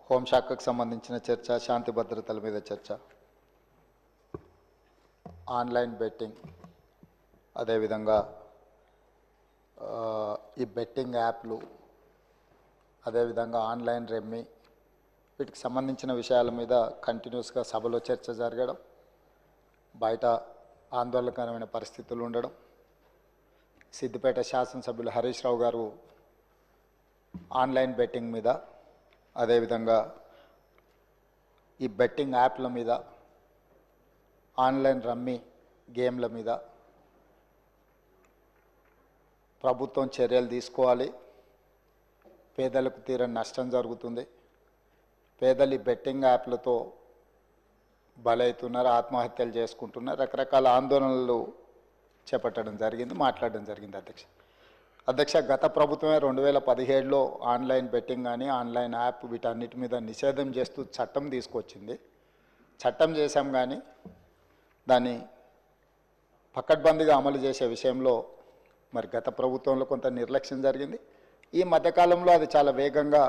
హోంశాఖకు సంబంధించిన చర్చ, శాంతి భద్రతల మీద చర్చ, ఆన్లైన్ బెట్టింగ్, అదేవిధంగా ఈ బెట్టింగ్ యాప్లు, అదేవిధంగా ఆన్లైన్ రెమ్మీ, వీటికి సంబంధించిన విషయాల మీద కంటిన్యూస్గా సభలో చర్చ జరగడం, బయట ఆందోళనకరమైన పరిస్థితులు ఉండడం, సిద్దిపేట శాసనసభ్యులు హరీష్ రావు గారు ఆన్లైన్ బెట్టింగ్ మీద, అదేవిధంగా ఈ బెట్టింగ్ యాప్ల మీద, ఆన్లైన్ రమ్మీ గేమ్ల మీద ప్రభుత్వం చర్యలు తీసుకోవాలి. పేదలకు తీరని నష్టం జరుగుతుంది. పేదలు ఈ బెట్టింగ్ యాప్లతో బలవుతున్నారు, ఆత్మహత్యలు చేసుకుంటున్నారు, రకరకాల ఆందోళనలు చేపట్టడం జరిగింది, మాట్లాడడం జరిగింది. అధ్యక్ష, గత ప్రభుత్వమే 2017లో ఆన్లైన్ బెట్టింగ్ కానీ ఆన్లైన్ యాప్ వీటన్నిటి మీద నిషేధం చేస్తూ చట్టం తీసుకొచ్చింది. చట్టం చేశాం కానీ దాన్ని పకడ్బందీగా అమలు చేసే విషయంలో మరి గత ప్రభుత్వంలో కొంత నిర్లక్ష్యం జరిగింది. ఈ మధ్యకాలంలో అది చాలా వేగంగా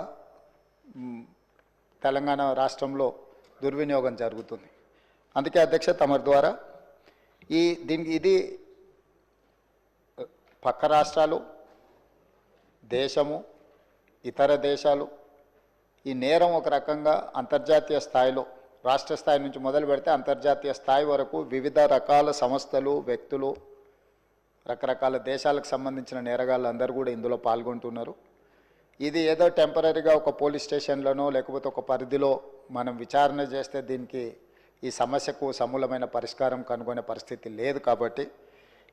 తెలంగాణ రాష్ట్రంలో దుర్వినియోగం జరుగుతుంది. అందుకే అధ్యక్ష, తమరి ద్వారా ఇది పక్క రాష్ట్రాలు, దేశము, ఇతర దేశాలు ఈ నేరం ఒక రకంగా అంతర్జాతీయ స్థాయిలో, రాష్ట్ర స్థాయి నుంచి మొదలు పెడితే అంతర్జాతీయ స్థాయి వరకు వివిధ రకాల సంస్థలు, వ్యక్తులు, రకరకాల దేశాలకు సంబంధించిన నేరగాళ్ళు అందరూ కూడా ఇందులో పాల్గొంటున్నారు. ఇది ఏదో టెంపరీగా ఒక పోలీస్ స్టేషన్లోనో లేకపోతే ఒక పరిధిలో మనం విచారణ చేస్తే దీనికి ఈ సమస్యకు సమూలమైన పరిష్కారం కనుగొనే పరిస్థితి లేదు. కాబట్టి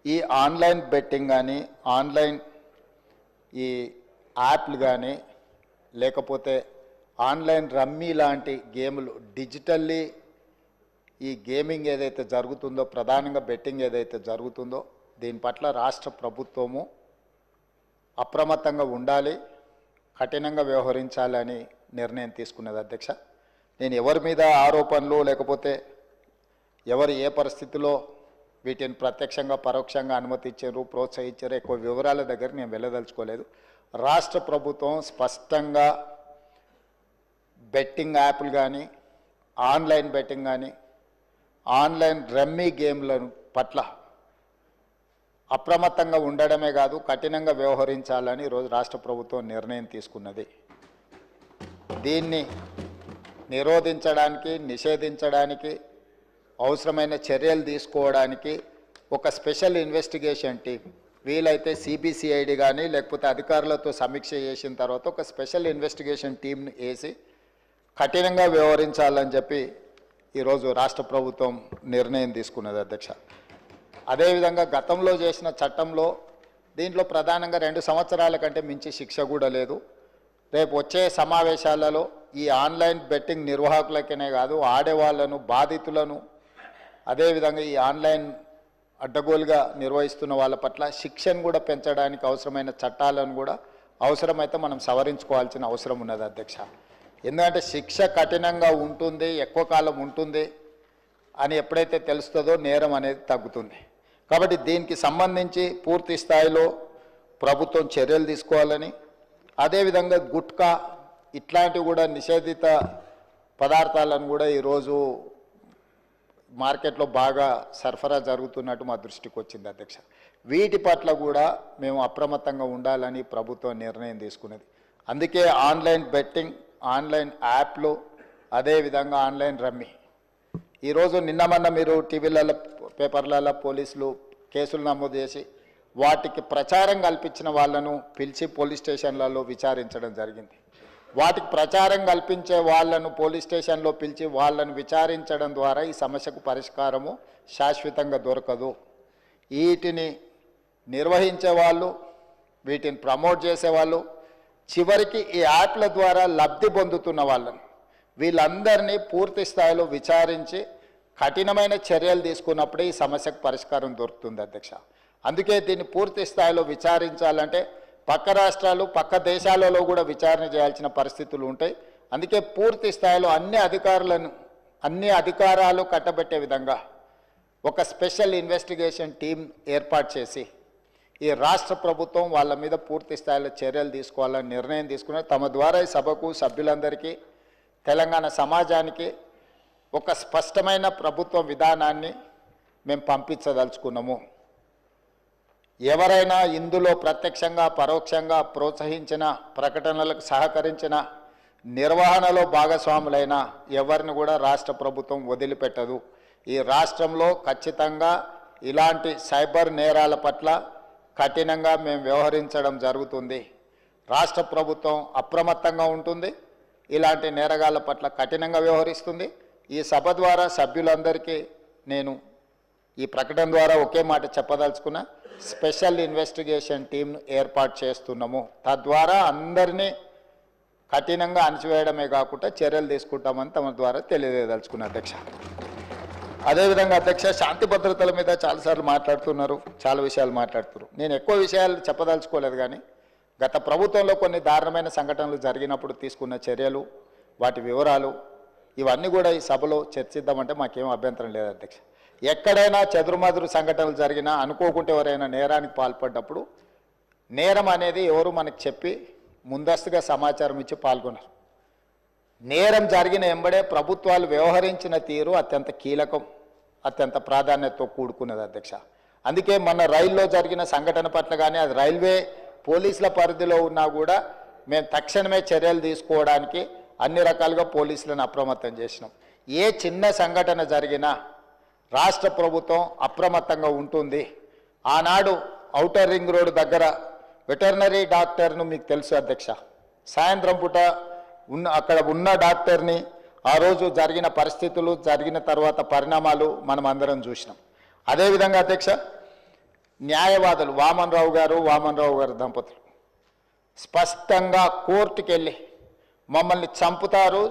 ఈ ఆన్లైన్ బెట్టింగ్ కానీ, ఆన్లైన్ ఈ యాప్లు కానీ, లేకపోతే ఆన్లైన్ రమ్మీ లాంటి గేములు, డిజిటల్లీ ఈ గేమింగ్ ఏదైతే జరుగుతుందో, ప్రధానంగా బెట్టింగ్ ఏదైతే జరుగుతుందో, దీని పట్ల రాష్ట్ర ప్రభుత్వము అప్రమత్తంగా ఉండాలి, కఠినంగా వ్యవహరించాలని నిర్ణయం తీసుకున్నది. అధ్యక్ష, నేను ఎవరి మీద ఆరోపణలు లేకపోతే ఎవరు ఏ పరిస్థితిలో వీటిని ప్రత్యక్షంగా పరోక్షంగా అనుమతించారు, ప్రోత్సహించారు, ఎక్కువ వివరాల దగ్గర నేను వెళ్ళదలుచుకోలేదు. రాష్ట్ర ప్రభుత్వం స్పష్టంగా బెట్టింగ్ యాప్లు కానీ, ఆన్లైన్ బెట్టింగ్ కానీ, ఆన్లైన్ రమ్మీ గేమ్ల పట్ల అప్రమత్తంగా ఉండడమే కాదు, కఠినంగా వ్యవహరించాలని ఈరోజు రాష్ట్ర ప్రభుత్వం నిర్ణయం తీసుకున్నది. దీన్ని నిరోధించడానికి, నిషేధించడానికి అవసరమైన చర్యలు తీసుకోవడానికి ఒక స్పెషల్ ఇన్వెస్టిగేషన్ టీం, వీలైతే సిబిసిఐడి కానీ లేకపోతే అధికారులతో సమీక్ష చేసిన తర్వాత ఒక స్పెషల్ ఇన్వెస్టిగేషన్ టీంని వేసి కఠినంగా వ్యవహరించాలని చెప్పి ఈరోజు రాష్ట్ర ప్రభుత్వం నిర్ణయం తీసుకున్నది. అధ్యక్ష, అదేవిధంగా గతంలో చేసిన చట్టంలో దీంట్లో ప్రధానంగా 2 సంవత్సరాల కంటే మించి శిక్ష కూడా లేదు. రేపు వచ్చే సమావేశాలలో ఈ ఆన్లైన్ బెట్టింగ్ నిర్వాహకులకనే కాదు, ఆడేవాళ్లను, బాధితులను, అదేవిధంగా ఈ ఆన్లైన్ అడ్డగోలుగా నిర్వహిస్తున్న వాళ్ళ పట్ల శిక్షను కూడా పెంచడానికి అవసరమైన చట్టాలను కూడా అవసరమైతే మనం సవరించుకోవాల్సిన అవసరం ఉన్నది. అధ్యక్ష, ఎందుకంటే శిక్ష కఠినంగా ఉంటుంది, ఎక్కువ కాలం ఉంటుంది అని ఎప్పుడైతే తెలుస్తుందో నేరం అనేది తగ్గుతుంది. కాబట్టి దీనికి సంబంధించి పూర్తి స్థాయిలో ప్రభుత్వం చర్యలు తీసుకోవాలని, అదేవిధంగా గుట్కా ఇట్లాంటివి కూడా నిషేధిత పదార్థాలను కూడా ఈరోజు మార్కెట్లో బాగా సరఫరా జరుగుతున్నట్టు మా దృష్టికి వచ్చింది. అధ్యక్ష, వీటి పట్ల కూడా మేము అప్రమత్తంగా ఉండాలని ప్రభుత్వం నిర్ణయం తీసుకున్నది. అందుకే ఆన్లైన్ బెట్టింగ్, ఆన్లైన్ యాప్లు, అదేవిధంగా ఆన్లైన్ రమ్మీ ఈరోజు నిన్న మీరు టీవీలలో, పేపర్లలో పోలీసులు కేసులు నమోదు చేసి వాటికి ప్రచారం కల్పించిన వాళ్ళను పిలిచి పోలీస్ స్టేషన్లలో విచారించడం జరిగింది. వాటికి ప్రచారం కల్పించే వాళ్ళను పోలీస్ స్టేషన్లో పిలిచి వాళ్ళను విచారించడం ద్వారా ఈ సమస్యకు పరిష్కారము శాశ్వతంగా దొరకదు. వీటిని నిర్వహించే వాళ్ళు, వీటిని ప్రమోట్ చేసేవాళ్ళు, చివరికి ఈ యాప్ల ద్వారా లబ్ధి పొందుతున్న వాళ్ళను, వీళ్ళందరినీ పూర్తి స్థాయిలో విచారించి కఠినమైన చర్యలు తీసుకున్నప్పుడే ఈ సమస్యకు పరిష్కారం దొరుకుతుంది. అధ్యక్ష, అందుకే దీన్ని పూర్తి స్థాయిలో విచారించాలంటే పక్క రాష్ట్రాలు, పక్క దేశాలలో కూడా విచారణ చేయాల్సిన పరిస్థితులు ఉంటాయి. అందుకే పూర్తి స్థాయిలో అన్ని అధికారాలు కట్టబెట్టే విధంగా ఒక స్పెషల్ ఇన్వెస్టిగేషన్ టీం ఏర్పాటు చేసి ఈ రాష్ట్ర ప్రభుత్వం వాళ్ళ మీద పూర్తి స్థాయిలో చర్యలు తీసుకోవాలని నిర్ణయం తీసుకున్నారు. తమ ద్వారా ఈ సభకు, సభ్యులందరికీ తెలంగాణ సమాజానికి ఒక స్పష్టమైన ప్రభుత్వ విధానాన్ని మేము పంపించదలుచుకున్నాము. ఎవరైనా ఇందులో ప్రత్యక్షంగా పరోక్షంగా ప్రోత్సహించిన, ప్రకటనలకు సహకరించిన, నిర్వహణలో భాగస్వాములైన ఎవరిని కూడా రాష్ట్ర ప్రభుత్వం వదిలిపెట్టదు. ఈ రాష్ట్రంలో ఖచ్చితంగా ఇలాంటి సైబర్ నేరాల పట్ల కఠినంగా మేము వ్యవహరించడం జరుగుతుంది. రాష్ట్ర ప్రభుత్వం అప్రమత్తంగా ఉంటుంది, ఇలాంటి నేరగాళ్ల పట్ల కఠినంగా వ్యవహరిస్తుంది. ఈ సభ ద్వారా సభ్యులందరికీ నేను ఈ ప్రకటన ద్వారా ఒకే మాట చెప్పదలుచుకున్నా, స్పెషల్ ఇన్వెస్టిగేషన్ టీంను ఏర్పాటు చేస్తున్నాము. తద్వారా అందరినీ కఠినంగా అణచివేయడమే కాకుండా చర్యలు తీసుకుంటామని తమ ద్వారా తెలియజేయదలుచుకున్నా అధ్యక్ష. అదేవిధంగా అధ్యక్ష, శాంతి భద్రతల మీద చాలాసార్లు మాట్లాడుతున్నారు, చాలా విషయాలు మాట్లాడుతున్నారు. నేను ఎక్కువ విషయాలు చెప్పదలుచుకోలేదు, కానీ గత ప్రభుత్వంలో కొన్ని దారుణమైన సంఘటనలు జరిగినప్పుడు తీసుకున్న చర్యలు, వాటి వివరాలు ఇవన్నీ కూడా ఈ సభలో చర్చిద్దామంటే మాకేం అభ్యంతరం లేదు అధ్యక్ష. ఎక్కడైనా చెదురుమదురు సంఘటనలు జరిగినా, అనుకోకుంటే ఎవరైనా నేరానికి పాల్పడ్డప్పుడు నేరం అనేది ఎవరు మనకు చెప్పి ముందస్తుగా సమాచారం ఇచ్చి పాల్గొన్నారు. నేరం జరిగిన ఎంబడే ప్రభుత్వాలు వ్యవహరించిన తీరు అత్యంత కీలకం, అత్యంత ప్రాధాన్యతతో కూడుకున్నది అధ్యక్ష. అందుకే మన రైల్లో జరిగిన సంఘటన పట్ల కానీ, అది రైల్వే పోలీసుల పరిధిలో ఉన్నా కూడా మేము తక్షణమే చర్యలు తీసుకోవడానికి అన్ని రకాలుగా పోలీసులను అప్రమత్తం చేసినాం. ఏ చిన్న సంఘటన జరిగినా రాష్ట్ర ప్రభుత్వం అప్రమత్తంగా ఉంటుంది. ఆనాడు ఔటర్ రింగ్ రోడ్ దగ్గర వెటర్నరీ డాక్టర్ను మీకు తెలుసు అధ్యక్ష, సాయంత్రం పూట అక్కడ ఉన్న డాక్టర్ని ఆ రోజు జరిగిన పరిస్థితులు, జరిగిన తర్వాత పరిణామాలు మనం అందరం చూసినాం. అదేవిధంగా అధ్యక్ష, న్యాయవాదులు వామన్ రావు గారు దంపతులు స్పష్టంగా కోర్టుకు వెళ్ళి మమ్మల్ని చంపుతారు,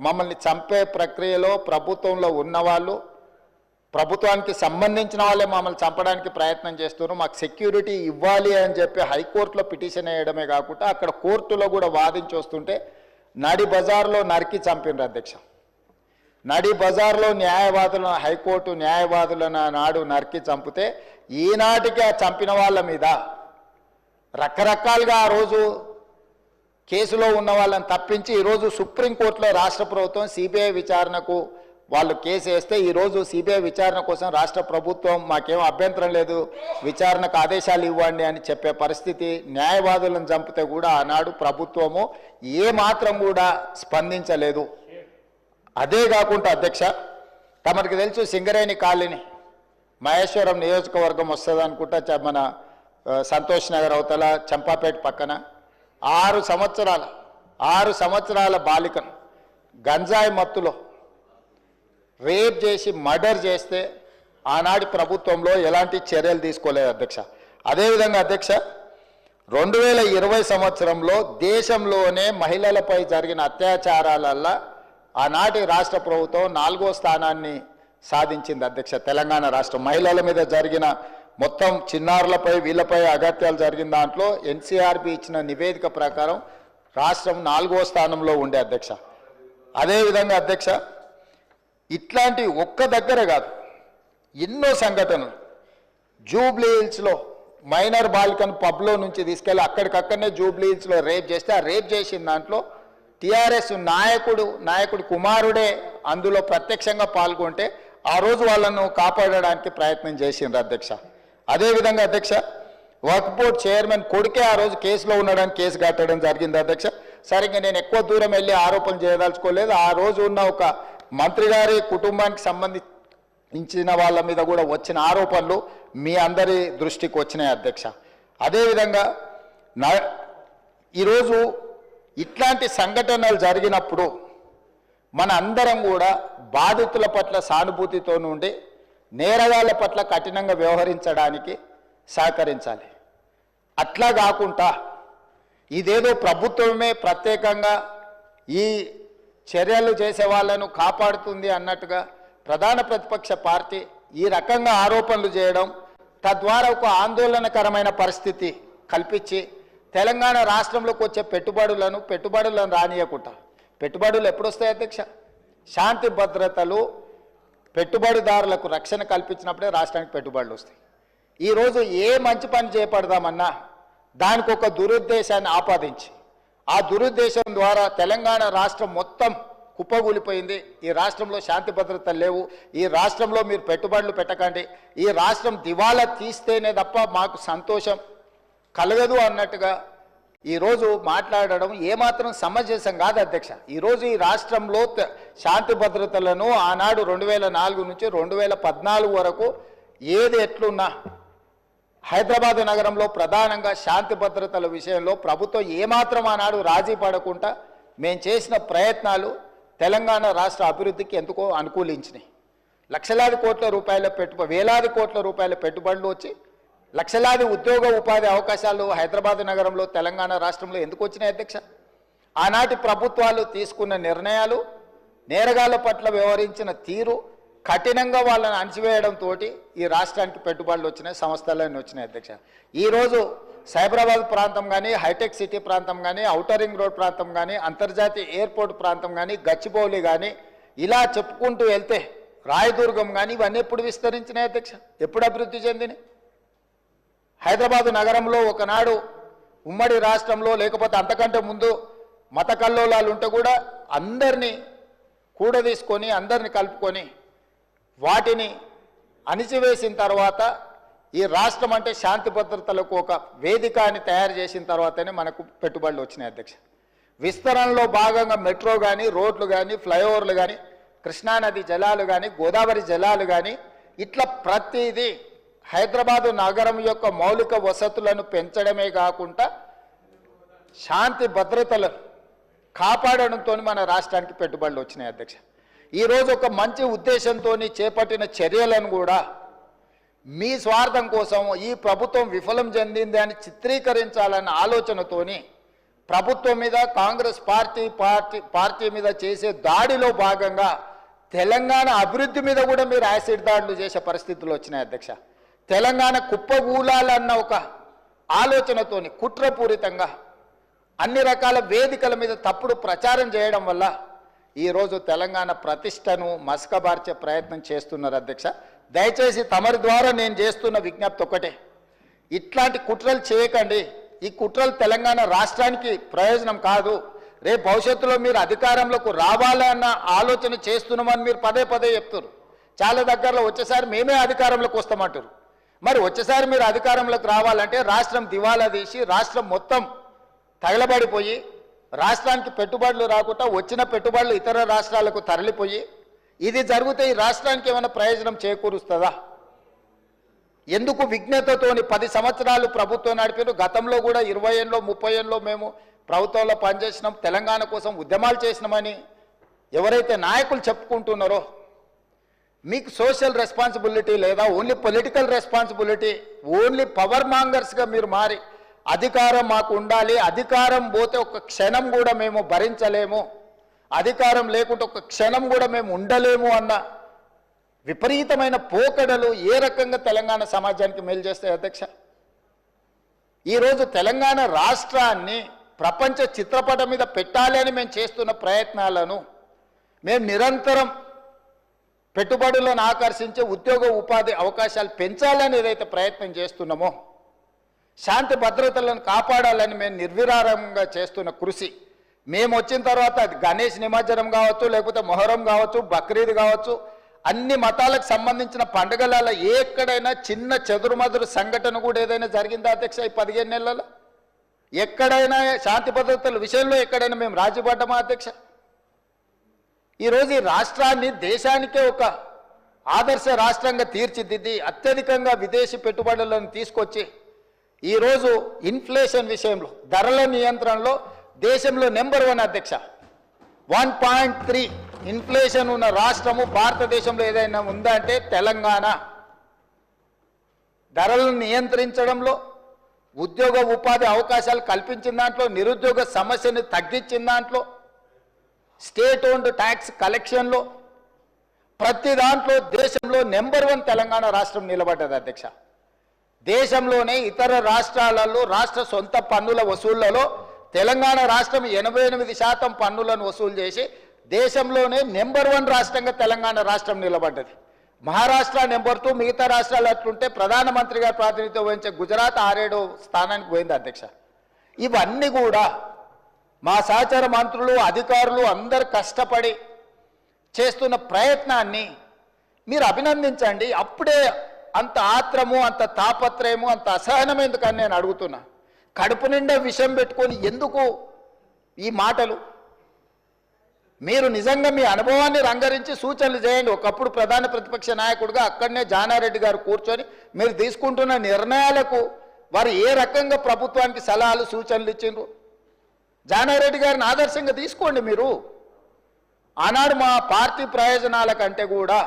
మమ్మల్ని చంపే ప్రక్రియలో ప్రభుత్వంలో ఉన్నవాళ్ళు, ప్రభుత్వానికి సంబంధించిన వాళ్ళే మమ్మల్ని చంపడానికి ప్రయత్నం చేస్తున్నారు, మాకు సెక్యూరిటీ ఇవ్వాలి అని చెప్పి హైకోర్టులో పిటిషన్ వేయడమే కాకుండా అక్కడ కోర్టులో కూడా వాదించి వస్తుంటే నడి బజార్లో నరికి చంపినారు అధ్యక్ష. నడి బజార్లో న్యాయవాదులను, హైకోర్టు న్యాయవాదులను నాడు నరికి చంపితే ఈనాటికి ఆ చంపిన వాళ్ళ మీద రకరకాలుగా ఆ రోజు కేసులో ఉన్న వాళ్ళని తప్పించి ఈరోజు సుప్రీంకోర్టులో రాష్ట్ర ప్రభుత్వం సిబిఐ విచారణకు వాళ్ళు కేసు వేస్తే ఈరోజు సిబిఐ విచారణ కోసం రాష్ట్ర ప్రభుత్వం మాకేం అభ్యంతరం లేదు, విచారణకు ఆదేశాలు ఇవ్వండి అని చెప్పే పరిస్థితి. న్యాయవాదులను చంపితే కూడా ఆనాడు ప్రభుత్వము ఏమాత్రం కూడా స్పందించలేదు. అదే కాకుండా అధ్యక్ష, తమరికి తెలుసు సింగరేణి కాలనీ మహేశ్వరం నియోజకవర్గం వస్తుంది అనుకుంటా, మన సంతోష్ నగర్ అవతల చంపాపేట పక్కన 6 సంవత్సరాల బాలికను గంజాయి మత్తులో రేప్ చేసి మర్డర్ చేస్తే ఆనాటి ప్రభుత్వంలో ఎలాంటి చర్యలు తీసుకోలేదు అధ్యక్ష. అదేవిధంగా అధ్యక్ష, 2020 సంవత్సరంలో దేశంలోనే మహిళలపై జరిగిన అత్యాచారాలల్లో ఆనాటి రాష్ట్ర ప్రభుత్వం 4వ స్థానాన్ని సాధించింది అధ్యక్ష. తెలంగాణ రాష్ట్రం మహిళల మీద జరిగిన మొత్తం చిన్నారులపై వీళ్ళపై అగత్యాలు జరిగిన దాంట్లో ఎన్సీఆర్బీ ఇచ్చిన నివేదిక ప్రకారం రాష్ట్రం 4వ స్థానంలో ఉండే అధ్యక్ష. అదేవిధంగా అధ్యక్ష, ఇట్లాంటి ఒక్క దగ్గర కాదు, ఎన్నో సంఘటనలు. జూబ్లీ హిల్స్లో మైనర్ బాలికను పబ్లో నుంచి తీసుకెళ్ళి అక్కడికక్కడనే జూబ్లీ హిల్స్లో రేప్ చేస్తే, ఆ రేప్ చేసిన దాంట్లో టీఆర్ఎస్ నాయకుడు కుమారుడే అందులో ప్రత్యక్షంగా పాల్గొంటే ఆ రోజు వాళ్ళను కాపాడడానికి ప్రయత్నం చేసిండ్రు అధ్యక్ష. అదేవిధంగా అధ్యక్ష, వక్ఫ్ బోర్డ్ చైర్మన్ కొడుకే ఆ రోజు కేసులో ఉండడానికి కేసు కట్టడం జరిగింది అధ్యక్ష. సరిగ్గా నేను ఎక్కువ దూరం వెళ్ళి ఆరోపణలు చేయదలుచుకోలేదు. ఆ రోజు ఉన్న ఒక మంత్రి గారి కుటుంబానికి సంబంధించిన వాళ్ళ మీద కూడా వచ్చిన ఆరోపణలు మీ అందరి దృష్టికి వచ్చినాయి అధ్యక్ష. అదేవిధంగా ఈరోజు ఇట్లాంటి సంఘటనలు జరిగినప్పుడు మన అందరం కూడా బాధితుల పట్ల సానుభూతితో నుండి నేరగాళ్ల పట్ల కఠినంగా వ్యవహరించడానికి సహకరించాలి. అట్లా కాకుండా ఇదేదో ప్రభుత్వమే ప్రత్యేకంగా ఈ చర్యలు చేసే వాళ్ళను కాపాడుతుంది అన్నట్టుగా ప్రధాన ప్రతిపక్ష పార్టీ ఈ రకంగా ఆరోపణలు చేయడం, తద్వారా ఒక ఆందోళనకరమైన పరిస్థితి కల్పించి తెలంగాణ రాష్ట్రంలోకి వచ్చే పెట్టుబడులను రానియకుండా, పెట్టుబడులు ఎప్పుడు వస్తాయి అధ్యక్ష? శాంతి భద్రతలు పెట్టుబడిదారులకు రక్షణ కల్పించినప్పుడే రాష్ట్రానికి పెట్టుబడులు వస్తాయి. ఈరోజు ఏ మంచి పని చేపడదామన్నా దానికి ఒక దురుద్దేశాన్ని ఆపాదించి ఆ దురుద్దేశం ద్వారా తెలంగాణ రాష్ట్రం మొత్తం కుప్పగూలిపోయింది, ఈ రాష్ట్రంలో శాంతి భద్రతలు లేవు, ఈ రాష్ట్రంలో మీరు పెట్టుబడులు పెట్టకండి, ఈ రాష్ట్రం దివాలా తీస్తేనే తప్ప మాకు సంతోషం కలగదు అన్నట్టుగా ఈరోజు మాట్లాడడం ఏమాత్రం సమంజసం కాదు అధ్యక్ష. ఈరోజు ఈ రాష్ట్రంలో శాంతి భద్రతలను ఆనాడు 2004 నుంచి 2014 వరకు ఏది ఎట్లున్నా హైదరాబాద్ నగరంలో ప్రధానంగా శాంతి భద్రతల విషయంలో ప్రభుత్వం ఏమాత్రం ఆనాడు రాజీ పడకుండా మేము చేసిన ప్రయత్నాలు తెలంగాణ రాష్ట్ర అభివృద్ధికి ఎందుకో అనుకూలించినాయి. లక్షలాది కోట్ల రూపాయల వేలాది కోట్ల రూపాయల పెట్టుబడులు వచ్చి లక్షలాది ఉద్యోగ ఉపాధి అవకాశాలు హైదరాబాద్ నగరంలో తెలంగాణ రాష్ట్రంలో ఎందుకు వచ్చినాయి అధ్యక్ష? ఆనాటి ప్రభుత్వాలు తీసుకున్న నిర్ణయాలు, నేరగాళ్ల పట్ల వ్యవహరించిన తీరు, కఠినంగా వాళ్ళని అణచివేయడంతో ఈ రాష్ట్రానికి పెట్టుబడులు వచ్చినాయి, సంస్థలన్నీ వచ్చినాయి అధ్యక్ష. ఈరోజు సైబరాబాద్ ప్రాంతం కానీ, హైటెక్ సిటీ ప్రాంతం కానీ, ఔటర్ రింగ్ రోడ్ ప్రాంతం కానీ, అంతర్జాతీయ ఎయిర్పోర్ట్ ప్రాంతం కానీ, గచ్చిబౌలి కానీ, ఇలా చెప్పుకుంటూ వెళ్తే రాయదుర్గం కానీ ఇవన్నీ ఎప్పుడు విస్తరించినాయి అధ్యక్ష? ఎప్పుడు అభివృద్ధి చెందినాయి? హైదరాబాదు నగరంలో ఒకనాడు ఉమ్మడి రాష్ట్రంలో లేకపోతే అంతకంటే ముందు మత కల్లోలాలు ఉంటే కూడా అందరినీ కూడదీసుకొని అందరినీ కలుపుకొని వాటిని అణిచివేసిన తర్వాత ఈ రాష్ట్రం అంటే శాంతి భద్రతలకు ఒక వేదిక అని తయారు చేసిన తర్వాతనే మనకు పెట్టుబడులు వచ్చినాయి అధ్యక్ష. విస్తరణలో భాగంగా మెట్రో కానీ, రోడ్లు కానీ, ఫ్లైఓవర్లు కానీ, కృష్ణానది జలాలు కానీ, గోదావరి జలాలు కానీ, ఇట్లా ప్రతిదీ హైదరాబాదు నగరం యొక్క మౌలిక వసతులను పెంచడమే కాకుండా శాంతి భద్రతలను కాపాడడంతో మన రాష్ట్రానికి పెట్టుబడులు వచ్చినాయి అధ్యక్ష. ఈరోజు ఒక మంచి ఉద్దేశంతో చేపట్టిన చర్యలను కూడా మీ స్వార్థం కోసం ఈ ప్రభుత్వం విఫలం చెందింది అని చిత్రీకరించాలన్న ఆలోచనతోని ప్రభుత్వం మీద, కాంగ్రెస్ పార్టీ మీద చేసే దాడిలో భాగంగా తెలంగాణ అభివృద్ధి మీద కూడా మీరు యాసిడ్ దాడులు చేసే పరిస్థితులు వచ్చినాయి అధ్యక్ష. తెలంగాణ కుప్పగూలాలన్న ఒక ఆలోచనతోని కుట్రపూరితంగా అన్ని రకాల వేదికల మీద తప్పుడు ప్రచారం చేయడం వల్ల ఈరోజు తెలంగాణ ప్రతిష్టను మసకబార్చే ప్రయత్నం చేస్తున్నారు అధ్యక్ష. దయచేసి తమరి ద్వారా నేను చేస్తున్న విజ్ఞప్తి ఒకటే, ఇట్లాంటి కుట్రలు చేయకండి. ఈ కుట్రలు తెలంగాణ రాష్ట్రానికి ప్రయోజనం కాదు. రేపు భవిష్యత్తులో మీరు అధికారంలోకి రావాలన్న ఆలోచన చేస్తున్నామని మీరు పదే పదే చెప్తారు. చాలా దగ్గరలో వచ్చేసారి మేమే అధికారంలోకి వస్తామంటారు. మరి వచ్చేసారి మీరు అధికారంలోకి రావాలంటే రాష్ట్రం దివాలా తీసి రాష్ట్రం మొత్తం తగలబడిపోయి రాష్ట్రానికి పెట్టుబడులు రాకుండా వచ్చిన పెట్టుబడులు ఇతర రాష్ట్రాలకు తరలిపోయి ఇది జరిగితే ఈ రాష్ట్రానికి ఏమైనా ప్రయోజనం చేకూరుస్తుందా? ఎందుకు విజ్ఞతతోని 10 సంవత్సరాలు ప్రభుత్వం నడిపారు. గతంలో కూడా 20 ఏళ్ళలో 30 ఏళ్ళలో మేము ప్రభుత్వంలో పనిచేసినాం, తెలంగాణ కోసం ఉద్యమాలు చేసినామని ఎవరైతే నాయకులు చెప్పుకుంటున్నారో మీకు సోషల్ రెస్పాన్సిబిలిటీ లేదా? Only political responsibility, only power మాంగర్స్గా మీరు మారి అధికారం మాకు ఉండాలి, అధికారం పోతే ఒక క్షణం కూడా మేము భరించలేము, అధికారం లేకుంటే ఒక క్షణం కూడా మేము ఉండలేము అన్న విపరీతమైన పోకడలు ఏ రకంగా తెలంగాణ సమాజానికి మేలు చేస్తాయి అధ్యక్ష? ఈరోజు తెలంగాణ రాష్ట్రాన్ని ప్రపంచ చిత్రపటం మీద పెట్టాలి అని మేము చేస్తున్న ప్రయత్నాలను మేము నిరంతరం పెట్టుబడులను ఆకర్షించే ఉద్యోగ ఉపాధి అవకాశాలు పెంచాలని ఏదైతే ప్రయత్నం చేస్తున్నామో, శాంతి భద్రతలను కాపాడాలని మేము నిర్విరామంగా చేస్తున్న కృషి, మేము వచ్చిన తర్వాత అది గణేష్ నిమజ్జనం కావచ్చు, లేకపోతే మొహరం కావచ్చు, బక్రీద్ కావచ్చు, అన్ని మతాలకు సంబంధించిన పండుగలలో ఎక్కడైనా చిన్న చెదురుమదురు సంఘటన కూడా ఏదైనా జరిగిందా అధ్యక్ష? ఈ 15 నెలలలో ఎక్కడైనా శాంతి భద్రతల విషయంలో ఎక్కడైనా మేము రాజీపడ్డామా అధ్యక్ష? ఈరోజు ఈ రాష్ట్రాన్ని దేశానికే ఒక ఆదర్శ రాష్ట్రంగా తీర్చిదిద్ది అత్యధికంగా విదేశీ పెట్టుబడులను తీసుకొచ్చి ఈరోజు ఇన్ఫ్లేషన్ విషయంలో, ధరల నియంత్రణలో దేశంలో నెంబర్ 1 అధ్యక్ష. 1.3 ఇన్ఫ్లేషన్ ఉన్న రాష్ట్రము భారతదేశంలో ఏదైనా ఉందా అంటే తెలంగాణ. ధరలను నియంత్రించడంలో, ఉద్యోగ ఉపాధి అవకాశాలు కల్పించిన దాంట్లో, నిరుద్యోగ సమస్యను తగ్గించిన దాంట్లో, స్టేట్ ఓన్డ్ ట్యాక్స్ కలెక్షన్లో, ప్రతి దాంట్లో దేశంలో నెంబర్ 1 తెలంగాణ రాష్ట్రం నిలబడ్డది అధ్యక్ష. దేశంలోనే ఇతర రాష్ట్రాలలో రాష్ట్ర సొంత పన్నుల వసూళ్లలో తెలంగాణ రాష్ట్రం 88% పన్నులను వసూలు చేసి దేశంలోనే నెంబర్ 1 రాష్ట్రంగా తెలంగాణ రాష్ట్రం నిలబడ్డది. మహారాష్ట్ర నెంబర్ 2, మిగతా రాష్ట్రాలు అట్లుంటే ప్రధానమంత్రిగా ప్రాతినిధ్యం వహించే గుజరాత్ 6-7 స్థానానికి పోయింది అధ్యక్ష. ఇవన్నీ కూడా మా సహచర మంత్రులు అధికారులు అందరు కష్టపడి చేస్తున్న ప్రయత్నాన్ని మీరు అభినందించండి. అప్పుడే అంత ఆత్రము, అంత తాపత్రయము, అంత అసహనం ఎందుకని నేను అడుగుతున్నా. కడుపు నిండా విషం పెట్టుకొని ఎందుకు ఈ మాటలు? మీరు నిజంగా మీ అనుభవాన్ని రంగరించి సూచనలు చేయండి. ఒకప్పుడు ప్రధాన ప్రతిపక్ష నాయకుడిగా అక్కడనే జానారెడ్డి గారు కూర్చొని మీరు తీసుకుంటున్న నిర్ణయాలకు వారు ఏ రకంగా ప్రభుత్వానికి సలహాలు సూచనలు ఇచ్చిండ్రు జానారెడ్డి గారిని ఆదర్శంగా తీసుకోండి. మీరు ఆనాడు మా పార్టీ ప్రయోజనాల కంటే కూడా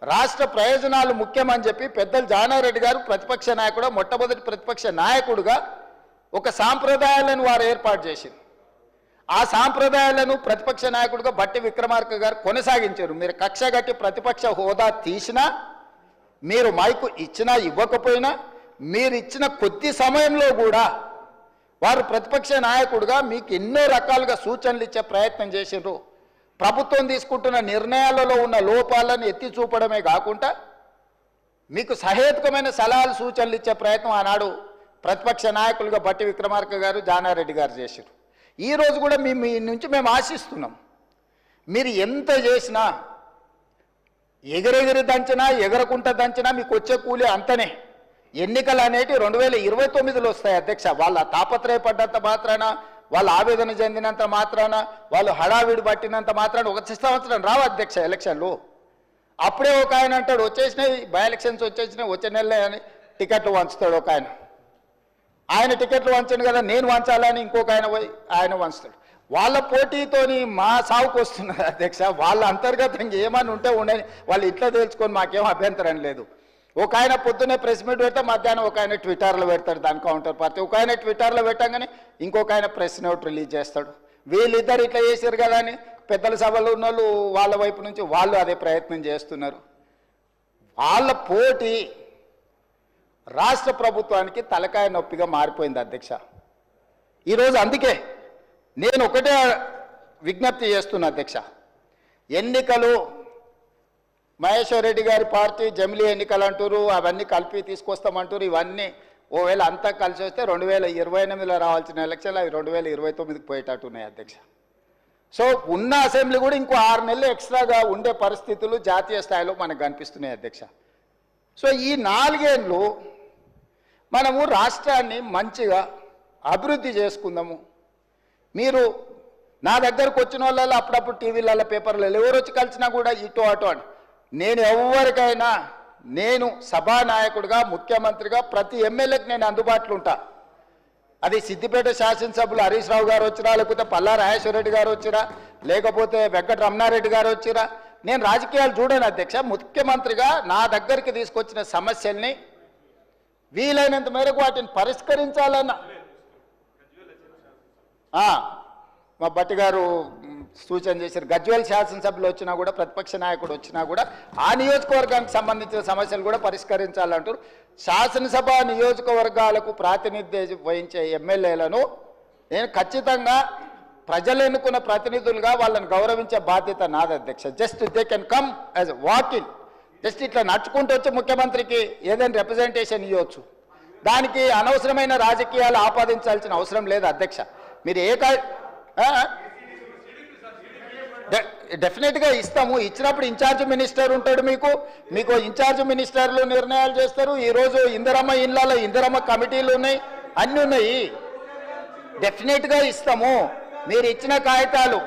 రాష్ట్ర ప్రయోజనాలు ముఖ్యమని చెప్పి పెద్దలు జానారెడ్డి గారు ప్రతిపక్ష నాయకుడు, మొట్టమొదటి ప్రతిపక్ష నాయకుడుగా ఒక సాంప్రదాయాలను వారు ఏర్పాటు చేసింది. ఆ సాంప్రదాయాలను ప్రతిపక్ష నాయకుడిగా బట్టి విక్రమార్క గారు కొనసాగించారు. మీరు కక్షగట్టి ప్రతిపక్ష హోదా తీసినా, మీరు మైకు ఇచ్చినా ఇవ్వకపోయినా, మీరు ఇచ్చిన కొద్ది సమయంలో కూడా వారు ప్రతిపక్ష నాయకుడిగా మీకు ఎన్నో రకాలుగా సూచనలు ఇచ్చే ప్రయత్నం చేసిండ్రు. ప్రభుత్వం తీసుకుంటున్న నిర్ణయాలలో ఉన్న లోపాలను ఎత్తి చూపడమే కాకుండా మీకు సహేతుకమైన సలహాలు సూచనలు ఇచ్చే ప్రయత్నం ఆనాడు ప్రతిపక్ష నాయకులుగా బట్టి విక్రమార్క గారు, జానారెడ్డి గారు చేశారు. ఈరోజు కూడా మీ నుంచి మేము ఆశిస్తున్నాం. మీరు ఎంత చేసినా, ఎగరెగిరి దంచినా, ఎగరకుంట దంచినా మీకు వచ్చే కూలి అంతనే. ఎన్నికలు అనేటి 2029లో వస్తాయి అధ్యక్ష. వాళ్ళ తాపత్రయపడ్డంత మాత్రాన, వాళ్ళు ఆవేదన చెందినంత మాత్రాన, వాళ్ళు హడావిడి పట్టినంత మాత్రాన ఒక సంవత్సరం రావు అధ్యక్ష ఎలక్షన్లు. అప్పుడే ఒక ఆయన అంటాడు వచ్చేసినాయి, బై ఎలక్షన్స్ వచ్చేసినాయి, వచ్చే నెలలే అని టికెట్లు వంచుతాడు ఒక ఆయన. ఆయన టికెట్లు వంచాను కదా నేను వంచాలని ఇంకొక ఆయన వంచుతాడు. వాళ్ళ పోటీతోని మా సాగుకు వస్తున్నారు అధ్యక్ష. వాళ్ళ అంతర్గతంగా ఏమని ఉంటే ఉండని వాళ్ళు ఇట్లా తేల్చుకొని మాకేం అభ్యంతరం లేదు. ఒక ఆయన పొద్దున్నే ప్రెస్ మీట్ పెడితే మధ్యాహ్నం ఒక ఆయన ట్విట్టర్లో పెడతాడు దాని కౌంటర్ పార్టీ. ఒక ఆయన ట్విట్టర్లో పెట్టగానే ఇంకొక ఆయన ప్రెస్ నోట్ రిలీజ్ చేస్తాడు. వీళ్ళిద్దరు ఇట్లా చేశారు కదా అని పెద్దల సభలో ఉన్న వాళ్ళు వాళ్ళ వైపు నుంచి వాళ్ళు అదే ప్రయత్నం చేస్తున్నారు. వాళ్ళ పోటీ రాష్ట్ర ప్రభుత్వానికి తలకాయ నొప్పిగా మారిపోయింది అధ్యక్ష ఈరోజు. అందుకే నేను ఒకటే విజ్ఞప్తి చేస్తున్నా అధ్యక్ష, ఎన్నికలు మహేశ్వర్ రెడ్డి గారి పార్టీ జమిలీ ఎన్నికలు అంటారు, అవన్నీ కలిపి తీసుకొస్తామంటారు. ఇవన్నీ ఓవేళ అంతా కలిసి వస్తే 2028లో రావాల్సిన ఎలక్షన్లు అవి 2029కి పోయేటట్టు ఉన్నాయి అధ్యక్ష. సో ఉన్న అసెంబ్లీ కూడా ఇంకో 6 నెలలు ఎక్స్ట్రాగా ఉండే పరిస్థితులు జాతీయ స్థాయిలో మనకు కనిపిస్తున్నాయి అధ్యక్ష. సో ఈ 4 ఏళ్ళు మనము రాష్ట్రాన్ని మంచిగా అభివృద్ధి చేసుకుందాము. మీరు నా దగ్గరకు వచ్చిన వాళ్ళలో అప్పుడప్పుడు టీవీలలో పేపర్లలో ఎవరు వచ్చి కలిసినా కూడా ఇటు అటు అని నేను ఎవరికైనా నేను సభానాయకుడిగా ముఖ్యమంత్రిగా ప్రతి ఎమ్మెల్యేకి నేను అందుబాటులో ఉంటా. అది సిద్దిపేట శాసనసభ్యులు హరీష్ రావు గారు వచ్చినా, లేకపోతే పల్లా రాజేశ్వరరెడ్డి గారు వచ్చినా, లేకపోతే వెంకట రమణారెడ్డి గారు వచ్చినా, నేను రాజకీయాలు చూడను అధ్యక్ష. ముఖ్యమంత్రిగా నా దగ్గరికి తీసుకొచ్చిన సమస్యల్ని వీలైనంత మేరకు వాటిని పరిష్కరించాలన్న మా బట్టి గారు సూచన చేశారు. గజ్వేల్ శాసనసభ్యులు వచ్చినా కూడా, ప్రతిపక్ష నాయకుడు వచ్చినా కూడా ఆ నియోజకవర్గానికి సంబంధించిన సమస్యలు కూడా పరిష్కరించాలంటారు. శాసనసభ నియోజకవర్గాలకు ప్రాతినిధ్యం వహించే ఎమ్మెల్యేలను నేను ఖచ్చితంగా ప్రజలు ఎన్నుకున్న ప్రతినిధులుగా వాళ్ళని గౌరవించే బాధ్యత నాది అధ్యక్ష. Just they can come as walk in, just ఇట్లా నడుచుకుంటూ వచ్చి ముఖ్యమంత్రికి ఏదైనా రిప్రజెంటేషన్ ఇవ్వచ్చు. దానికి అనవసరమైన రాజకీయాలు ఆపాదించాల్సిన అవసరం లేదు అధ్యక్ష. మీరు డెఫినెట్గా ఇస్తాము. ఇచ్చినప్పుడు ఇన్ఛార్జ్ మినిస్టర్ ఉంటాడు, మీకు ఇన్ఛార్జ్ మినిస్టర్లు నిర్ణయాలు చేస్తారు. ఈరోజు ఇందిరమ్మ ఇళ్ళలో ఇందిరమ్మ కమిటీలు ఉన్నాయి, అన్నీ ఉన్నాయి. డెఫినెట్గా ఇస్తాము. మీరు ఇచ్చిన కాగితాలు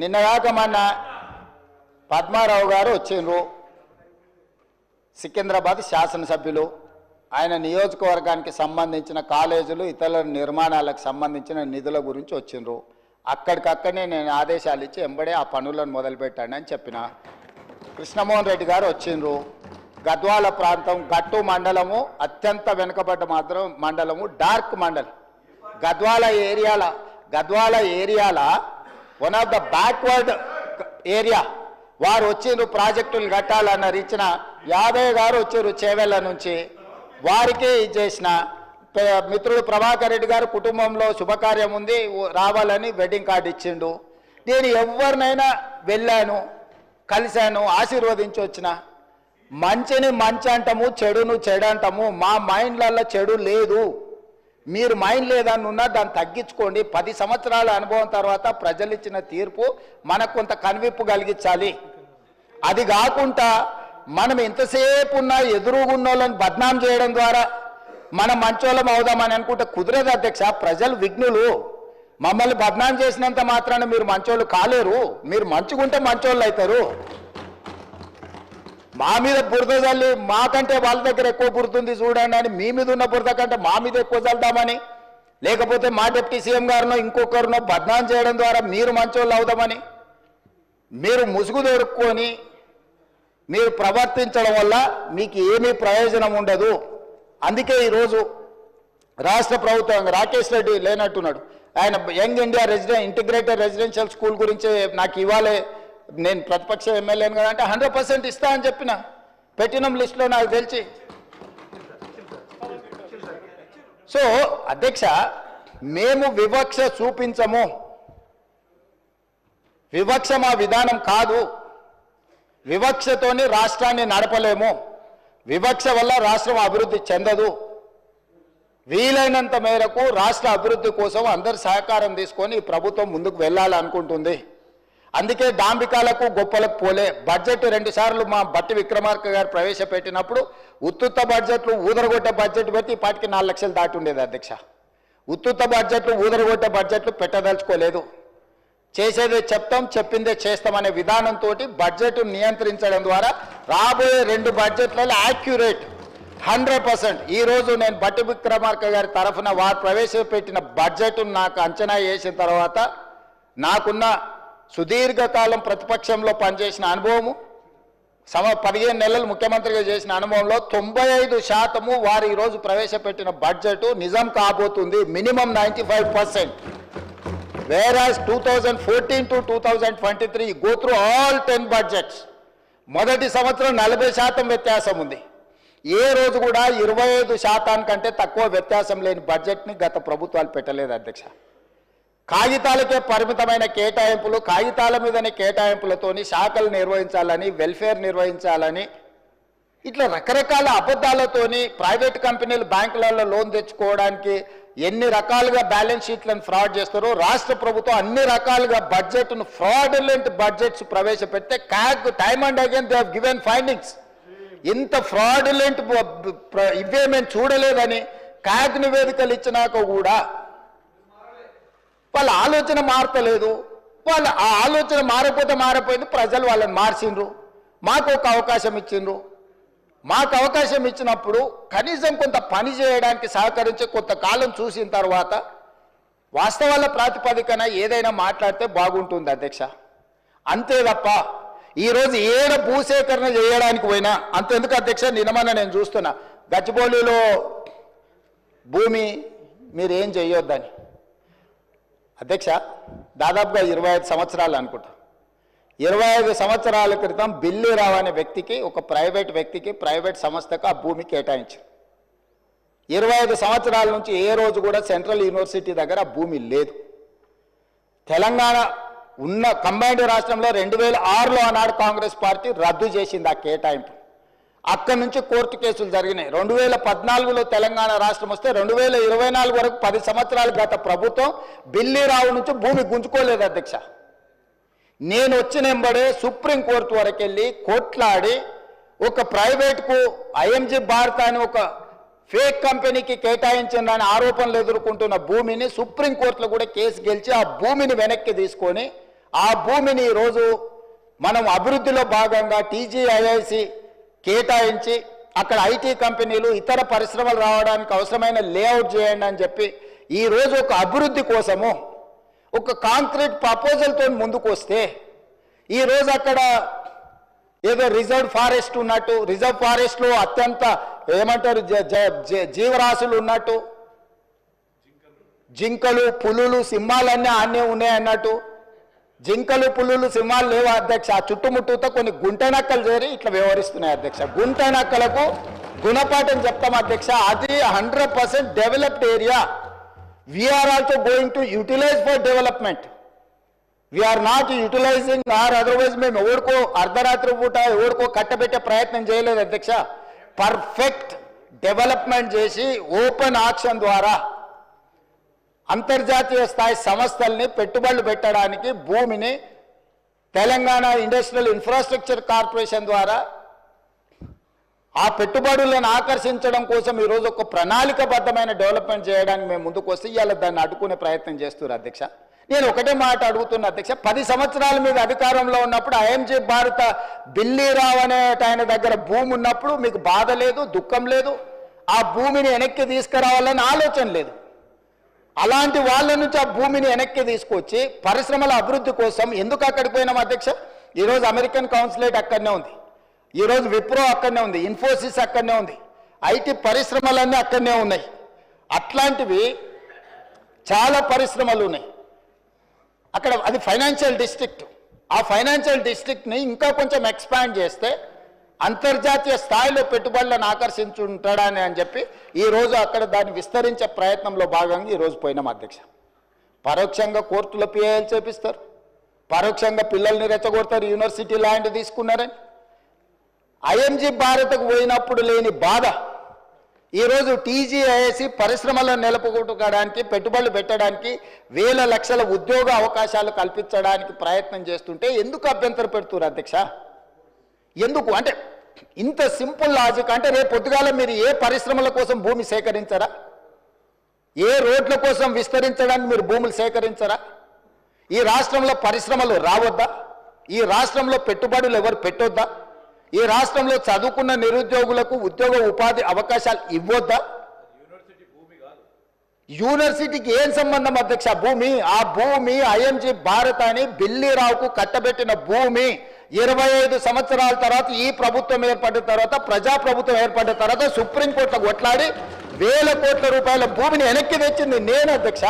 నిన్నగాక మొన్న పద్మారావు గారు వచ్చిండ్రు, సికింద్రాబాద్ శాసనసభ్యులు. ఆయన నియోజకవర్గానికి సంబంధించిన కాలేజీలు ఇతర నిర్మాణాలకు సంబంధించిన నిధుల గురించి వచ్చిండ్రు. అక్కడికక్కడనే నేను ఆదేశాలు ఇచ్చి ఎంబడే ఆ పనులను మొదలుపెట్టాను అని చెప్పిన. కృష్ణమోహన్ రెడ్డి గారు వచ్చిండ్రు. గద్వాల ప్రాంతం గట్టు మండలము అత్యంత వెనుకబడ్డ మండలము, డార్క్ మండలం. గద్వాల ఏరియాల one of the backward area. వారు వచ్చిండ్రు, ప్రాజెక్టులు కట్టాలన్నారు. ఇచ్చిన యాదయ్య గారు వచ్చారు చేవెళ్ళ నుంచి, వారికి చేసిన. మిత్రుడు ప్రభాకర్ రెడ్డి గారు కుటుంబంలో శుభకార్యం ఉంది రావాలని వెడ్డింగ్ కార్డు ఇచ్చిండు. నేను ఎవరినైనా వెళ్ళాను, కలిశాను, ఆశీర్వదించి వచ్చిన. మంచిని మంచి అంటాము, చెడును చెడు అంటాము. మా మైండ్లలో చెడు లేదు. మీరు మైండ్ లేదని ఉన్నా దాన్ని తగ్గించుకోండి. 10 సంవత్సరాల అనుభవం తర్వాత ప్రజలు ఇచ్చిన తీర్పు మనకు కొంత కనువిప్పు కలిగించాలి. అది కాకుండా మనం ఎంతసేపు ఉన్నా ఎదురుగున్నోళ్ళని బద్నాం చేయడం ద్వారా మనం మంచోళ్ళం అవుదామని అనుకుంటే కుదరదు అధ్యక్ష. ప్రజలు విఘ్నులు. మమ్మల్ని బద్నాం చేసినంత మాత్రాన మీరు మంచోళ్ళు కాలేరు. మీరు మంచుకుంటే మంచోళ్ళు అవుతారు. మా మీద బురద చల్లి మాకంటే వాళ్ళ దగ్గర ఎక్కువ బురదుంది చూడండి అని మీ మీద ఉన్న బురద కంటే మా మీద ఎక్కువ చల్దామని, లేకపోతే మా డిప్యూటీ సీఎం గారినో ఇంకొకరినో బద్నాం చేయడం ద్వారా మీరు మంచోళ్ళు అవుదామని మీరు ముసుగు దొరుకుని మీరు ప్రవర్తించడం వల్ల మీకు ఏమీ ప్రయోజనం ఉండదు. అందుకే ఈరోజు రాష్ట్ర ప్రభుత్వం రాకేష్ రెడ్డి లేనట్టున్నాడు. ఆయన young India integrated residential school గురించి నాకు ఇవ్వాలి, నేను ప్రతిపక్ష ఎమ్మెల్యేను కదా అంటే 100% ఇస్తా అని చెప్పిన పెట్టినం లిస్టులో నాకు తెలిసి. సో అధ్యక్ష, మేము వివక్ష చూపించము. వివక్ష మా విధానం కాదు. వివక్షతోని రాష్ట్రాన్ని నడపలేము. వివక్ష వల్ల రాష్ట్రం అభివృద్ధి చెందదు. వీలైనంత మేరకు రాష్ట్ర అభివృద్ధి కోసం అందరి సహకారం తీసుకొని ఈ ప్రభుత్వం ముందుకు వెళ్ళాలనుకుంటుంది. అందుకే డాంబికాలకు గొప్పలకు పోలే. బడ్జెట్ 2 సార్లు మా బట్టి విక్రమార్క గారు ప్రవేశపెట్టినప్పుడు ఉత్తుత్త బడ్జెట్లు ఊదరగొట్టే బడ్జెట్ పెట్టి ఇప్పటికి 4 లక్షలు దాటి ఉండేది అధ్యక్ష. ఉత్తుత్త బడ్జెట్లు ఊదరగొట్టే బడ్జెట్లు పెట్టదలుచుకోలేదు. చేసేదే చెప్తాం, చెప్పిందే చేస్తామనే విధానంతో బడ్జెట్ నియంత్రించడం ద్వారా రాబోయే 2 బడ్జెట్లలో యాక్యురేట్ 100%. ఈరోజు నేను బట్టి విక్రమార్క గారి తరఫున వారు ప్రవేశపెట్టిన బడ్జెట్ నాకు అంచనా వేసిన తర్వాత నాకున్న సుదీర్ఘకాలం ప్రతిపక్షంలో పనిచేసిన అనుభవము, 15 నెలలు ముఖ్యమంత్రిగా చేసిన అనుభవంలో 95% వారు ఈరోజు ప్రవేశపెట్టిన బడ్జెట్ నిజం కాబోతుంది. Minimum 95%. Whereas 2014 to 2023 go through all 10 budgets. మొదటి సంవత్సరం 40% వ్యత్యాసం ఉంది. ఏ రోజు కూడా 25% కంటే తక్కువ వ్యత్యాసం లేని బడ్జెట్ని గత ప్రభుత్వాలు పెట్టలేదు అధ్యక్ష. కాగితాలకే పరిమితమైన కేటాయింపులు, కాగితాల మీదనే కేటాయింపులతోని శాఖలు నిర్వహించాలని, వెల్ఫేర్ నిర్వహించాలని, ఇట్లా రకరకాల అబద్ధాలతోని ప్రైవేట్ కంపెనీలు బ్యాంకులలో లోన్ తెచ్చుకోవడానికి ఎన్ని రకాలుగా బ్యాలెన్స్ షీట్లను ఫ్రాడ్ చేస్తారో రాష్ట్ర ప్రభుత్వం అన్ని రకాలుగా బడ్జెట్ను ఫ్రాడులెంట్ బడ్జెట్స్ ప్రవేశపెడితే CAG time and again they have given findings. ఇంత ఫ్రాడులెంట్ ఇవే మేము చూడలేదని క్యాగ్ నివేదికలు ఇచ్చినాక కూడా వాళ్ళ ఆలోచన మారతలేదు. వాళ్ళ ఆ ఆలోచన మారిపోయింది. ప్రజలు వాళ్ళని మార్చిండ్రు. మాకు ఒక అవకాశం ఇచ్చిండ్రు. మాకు అవకాశం ఇచ్చినప్పుడు కనీసం కొంత పని చేయడానికి సహకరించి కొంతకాలం చూసిన తర్వాత వాస్తవాల ప్రాతిపదికన ఏదైనా మాట్లాడితే బాగుంటుంది అధ్యక్ష. అంతే తప్ప ఈరోజు ఏడ భూసేకరణ చేయడానికి పోయినా అంతెందుకు అధ్యక్ష, నిన్నమన్నా నేను చూస్తున్నా గచ్చిబౌలిలో భూమి మీరు ఏం చేయొద్దని. అధ్యక్ష, దాదాపుగా 25 సంవత్సరాలు అనుకుంటా, 25 సంవత్సరాల క్రితం బిల్లిరావు అనే వ్యక్తికి, ఒక ప్రైవేట్ వ్యక్తికి, ప్రైవేట్ సంస్థకు ఆ భూమి కేటాయించారు. 25 సంవత్సరాల నుంచి ఏ రోజు కూడా సెంట్రల్ యూనివర్సిటీ దగ్గర ఆ భూమి లేదు. తెలంగాణ ఉన్న కంబైన్డ్ రాష్ట్రంలో 2006లో ఆనాడు కాంగ్రెస్ పార్టీ రద్దు చేసింది ఆ కేటాయింపు. అక్కడి నుంచి కోర్టు కేసులు జరిగినాయి. 2014లో తెలంగాణ రాష్ట్రం వస్తే 2024 వరకు 10 సంవత్సరాలు గత ప్రభుత్వం బిల్లిరావు నుంచి భూమి గుంజుకోలేదు అధ్యక్ష. నేను వచ్చిన వెంబడే సుప్రీంకోర్టు వరకు వెళ్ళి కొట్లాడి ఒక ప్రైవేట్కు ఐఎంజీ భారత్ అని ఒక ఫేక్ కంపెనీకి కేటాయించిందని ఆరోపణలు ఎదుర్కొంటున్న భూమిని సుప్రీంకోర్టులో కూడా కేసు గెలిచి ఆ భూమిని వెనక్కి తీసుకొని ఆ భూమిని ఈరోజు మనం అభివృద్ధిలో భాగంగా టీజీఐఐసి కేటాయించి అక్కడ ఐటీ కంపెనీలు ఇతర పరిశ్రమలు రావడానికి అవసరమైన లేఅవుట్ చేయండి అని చెప్పి ఈరోజు ఒక అభివృద్ధి కోసము ఒక కాంక్రీట్ ప్రపోజల్తో ముందుకు వస్తే ఈరోజు అక్కడ ఏదో రిజర్వ్ ఫారెస్ట్ ఉన్నట్టు, రిజర్వ్ ఫారెస్ట్లో అత్యంత ఏమంటారు జీవరాశులు ఉన్నట్టు, జింకలు, పులులు, సింహాలన్నీ ఆనే ఉన్నాయి అన్నట్టు, జింకలు, పులులు, సింహాలు లేవు అధ్యక్ష. ఆ చుట్టుముట్టుతో కొన్ని గుంటనక్కలు చేరి ఇట్లా వ్యవహరిస్తున్నాయి అధ్యక్ష. గుంటనక్కలకు గుణపాఠం చెప్తాం అధ్యక్ష. అది 100% developed area. We are also going to utilize for development. We are not utilizing or otherwise మేము ఎవరికో అర్ధరాత్రి పూట ఎవరికో కట్టబెట్టే ప్రయత్నం చేయలేదు అధ్యక్ష. పర్ఫెక్ట్ డెవలప్మెంట్ చేసి ఓపెన్ ఆక్షన్ ద్వారా అంతర్జాతీయ స్థాయి సంస్థల్ని పెట్టుబడులు పెట్టడానికి భూమిని తెలంగాణ ఇండస్ట్రియల్ ఇన్ఫ్రాస్ట్రక్చర్ కార్పొరేషన్ ద్వారా ఆ పెట్టుబడులను ఆకర్షించడం కోసం ఈరోజు ఒక ప్రణాళికబద్ధమైన డెవలప్మెంట్ చేయడానికి మేము ముందుకు వస్తే ఇవాళ దాన్ని అడ్డుకునే ప్రయత్నం చేస్తున్నారు అధ్యక్ష. నేను ఒకటే మాట అడుగుతున్నా అధ్యక్ష, 10 సంవత్సరాల మీద అధికారంలో ఉన్నప్పుడు ఐఎంజీ భారత బిల్లీరావు అనే ఆయన దగ్గర భూమి ఉన్నప్పుడు మీకు బాధ లేదు, దుఃఖం లేదు, ఆ భూమిని వెనక్కి తీసుకురావాలని ఆలోచన లేదు. అలాంటి వాళ్ళ నుంచి ఆ భూమిని వెనక్కి తీసుకొచ్చి పరిశ్రమల అభివృద్ధి కోసం ఎందుకు అక్కడికి పోయినాం అధ్యక్ష? ఈరోజు అమెరికన్ కౌన్సిలేట్ అక్కడనే ఉంది, ఈరోజు విప్రో అక్కడనే ఉంది, ఇన్ఫోసిస్ అక్కడనే ఉంది, ఐటీ పరిశ్రమలన్నీ అక్కడనే ఉన్నాయి. అట్లాంటివి చాలా పరిశ్రమలు ఉన్నాయి అక్కడ. అది ఫైనాన్షియల్ డిస్ట్రిక్ట్. ఆ ఫైనాన్షియల్ డిస్ట్రిక్ట్ని ఇంకా కొంచెం ఎక్స్పాండ్ చేస్తే అంతర్జాతీయ స్థాయిలో పెట్టుబడులను ఆకర్షించుంటాడని అని చెప్పి ఈరోజు అక్కడ దాన్ని విస్తరించే ప్రయత్నంలో భాగంగా ఈరోజు పోయినాం అధ్యక్ష. పరోక్షంగా కోర్టులో పిఐఎల్ చేపిస్తారు, పరోక్షంగా పిల్లల్ని రెచ్చగొడతారు, యూనివర్సిటీ ల్యాండ్ తీసుకున్నారని. ఐఎంజీ భారత్కు పోయినప్పుడు లేని బాధ ఈరోజు టీజీఐఎస్సి పరిశ్రమలను నెలకొల్పడానికి పెట్టుబడులు పెట్టడానికి వేల లక్షల ఉద్యోగ అవకాశాలు కల్పించడానికి ప్రయత్నం చేస్తుంటే ఎందుకు అభ్యంతరం పెడుతున్నారు అధ్యక్ష? ఎందుకు అంటే ఇంత సింపుల్ లాజిక్. అంటే రేపు పొద్దుగాల మీరు ఏ పరిశ్రమల కోసం భూమి సేకరించరా? ఏ రోడ్ల కోసం విస్తరించడానికి మీరు భూములు సేకరించరా? ఈ రాష్ట్రంలో పరిశ్రమలు రావద్దా? ఈ రాష్ట్రంలో పెట్టుబడులు ఎవరు పెట్టొద్దా? ఈ రాష్ట్రంలో చదువుకున్న నిరుద్యోగులకు ఉద్యోగ ఉపాధి అవకాశాలు ఇవ్వొద్దా? యూనివర్సిటీకి ఏం సంబంధం అధ్యక్ష భూమి? ఆ భూమి ఐఎంజీ భారత్ అని బిల్లీరావుకు కట్టబెట్టిన భూమి 25 సంవత్సరాల తర్వాత ఈ ప్రభుత్వం ఏర్పడిన తర్వాత, ప్రజాప్రభుత్వం ఏర్పడిన తర్వాత సుప్రీంకోర్టులో కొట్లాడి వేల కోట్ల రూపాయల భూమిని వెనక్కి తెచ్చింది నేను అధ్యక్ష.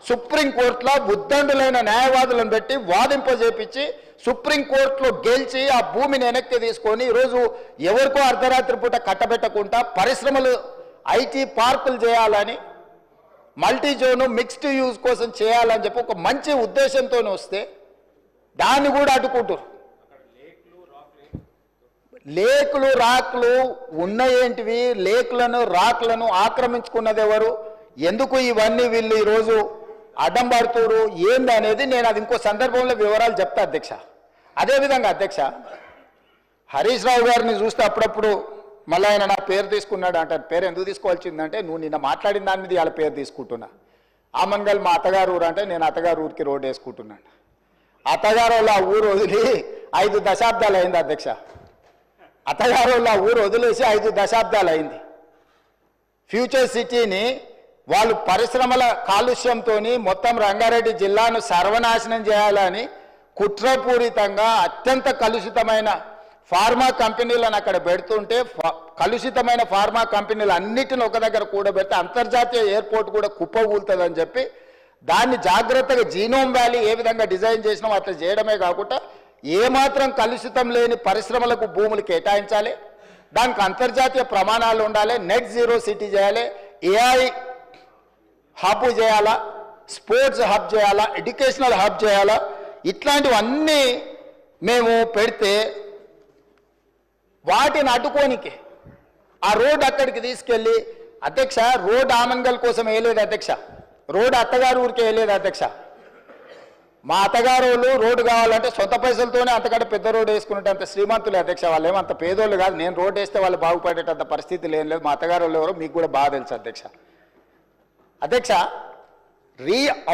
సుప్రీంకోర్టులో ఉద్దండులైన న్యాయవాదులను పెట్టి వాదింపజేపించి సుప్రీంకోర్టులో గెలిచి ఆ భూమిని వెనక్కి తీసుకొని ఈరోజు ఎవరికో అర్ధరాత్రి పూట కట్టబెట్టకుండా పరిశ్రమలు ఐటీ పార్కులు చేయాలని, మల్టీ జోను మిక్స్డ్ యూజ్ కోసం చేయాలని చెప్పి ఒక మంచి ఉద్దేశంతో వస్తే దాన్ని కూడా అడ్డుకుంటారు. లేకులు రాక్లు ఉన్నాయేంటివి? లేకులను రాక్లను ఆక్రమించుకున్నది ఎవరు? ఎందుకు ఇవన్నీ వీళ్ళు ఈరోజు అడ్డం పడుతున్నారు ఏంది అనేది నేను అది ఇంకో సందర్భంలో వివరాలు చెప్తా అధ్యక్ష. అదేవిధంగా అధ్యక్ష, హరీష్ రావు గారిని చూస్తే అప్పుడప్పుడు మళ్ళీ ఆయన నా పేరు తీసుకున్నాడు అంటారు. పేరు ఎందుకు తీసుకోవాల్సిందంటే నువ్వు నిన్న మాట్లాడిన దాని మీద వాళ్ళ పేరు తీసుకుంటున్నా. ఆమన్గల్ మా అత్తగారు ఊరు అంటే నేను అత్తగారు ఊరికి రోడ్డు వేసుకుంటున్నాను. అత్తగారు వాళ్ళ ఊరు వదిలి 5 దశాబ్దాలు అయింది అధ్యక్ష. అత్తగారు వాళ్ళ ఊరు వదిలేసి 5 దశాబ్దాలు అయింది. ఫ్యూచర్ సిటీని వాళ్ళు పరిశ్రమల కాలుష్యంతో మొత్తం రంగారెడ్డి జిల్లాను సర్వనాశనం చేయాలని కుట్రపూరితంగా అత్యంత కలుషితమైన ఫార్మా కంపెనీలను అక్కడ పెడుతుంటే కలుషితమైన ఫార్మా కంపెనీలు అన్నిటిని ఒక దగ్గర కూడబెడితే అంతర్జాతీయ ఎయిర్పోర్ట్ కూడా కుప్పగూలుతుందని చెప్పి దాన్ని జాగ్రత్తగా జీనోమ్ వ్యాలీ ఏ విధంగా డిజైన్ చేసినామో అట్లా చేయడమే కాకుండా ఏమాత్రం కలుషితం లేని పరిశ్రమలకు భూములు కేటాయించాలి, దానికి అంతర్జాతీయ ప్రమాణాలు ఉండాలి, నెట్ జీరో సిటీ చేయాలి, ఏఐ హబ్ చేయాలా, స్పోర్ట్స్ హబ్ చేయాలా, ఎడ్యుకేషనల్ హబ్ చేయాలా, ఇట్లాంటివన్నీ మేము పెడితే వాటిని అడ్డుకోనికి ఆ రోడ్ అక్కడికి తీసుకెళ్ళి అధ్యక్ష రోడ్ ఆమన్గల్ కోసం వేయలేదు అధ్యక్ష, రోడ్ అత్తగారు ఊరికి వేయలేదు అధ్యక్ష. మా అత్తగారు రోడ్డు కావాలంటే సొంత పైసలతోనే అంతకంటే పెద్ద రోడ్డు వేసుకున్నట్టు అంత శ్రీమంతులే అధ్యక్ష. వాళ్ళు ఏమంత పేదోళ్ళు కాదు. నేను రోడ్డు వేస్తే వాళ్ళు బాగుపడేటంత పరిస్థితి ఏం లేదు. మా అత్తగారు ఎవరో మీకు కూడా బాగా తెలుసు అధ్యక్ష. అధ్యక్ష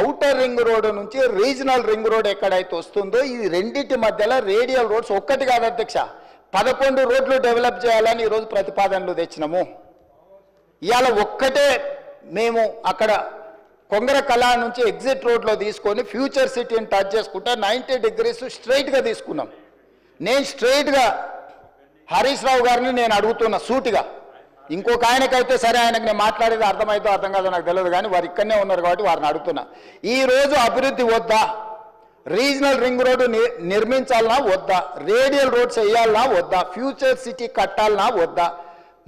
ఔటర్ రింగ్ రోడ్డు నుంచి రీజనల్ రింగ్ రోడ్ ఎక్కడైతే వస్తుందో ఈ రెండింటి మధ్యలో రేడియల్ రోడ్స్ ఒక్కటి కాదు అధ్యక్ష, 11 రోడ్లు డెవలప్ చేయాలని ఈరోజు ప్రతిపాదనలు తెచ్చినాము. ఇవాళ ఒక్కటే మేము అక్కడ కొంగర కళా నుంచి ఎగ్జిట్ రోడ్లో తీసుకొని ఫ్యూచర్ సిటీని టచ్ చేసుకుంటే 90 డిగ్రీస్ స్ట్రైట్గా తీసుకున్నాం. నేను స్ట్రైట్గా హరీష్ రావు గారిని నేను అడుగుతున్నా సూటిగా, ఇంకొక ఆయనకైతే సరే ఆయనకు నేను మాట్లాడేది అర్థమైతే అర్థం కాదో నాకు తెలియదు కానీ వారు ఇక్కడనే ఉన్నారు కాబట్టి వారిని అడుగుతున్నా. ఈరోజు అభివృద్ధి వద్దా? రీజనల్ రింగ్ రోడ్డు నిర్మించాలన్నా వద్దా? రేడియల్ రోడ్స్ వేయాలన్నా వద్దా? ఫ్యూచర్ సిటీ కట్టాలన్నా వద్దా?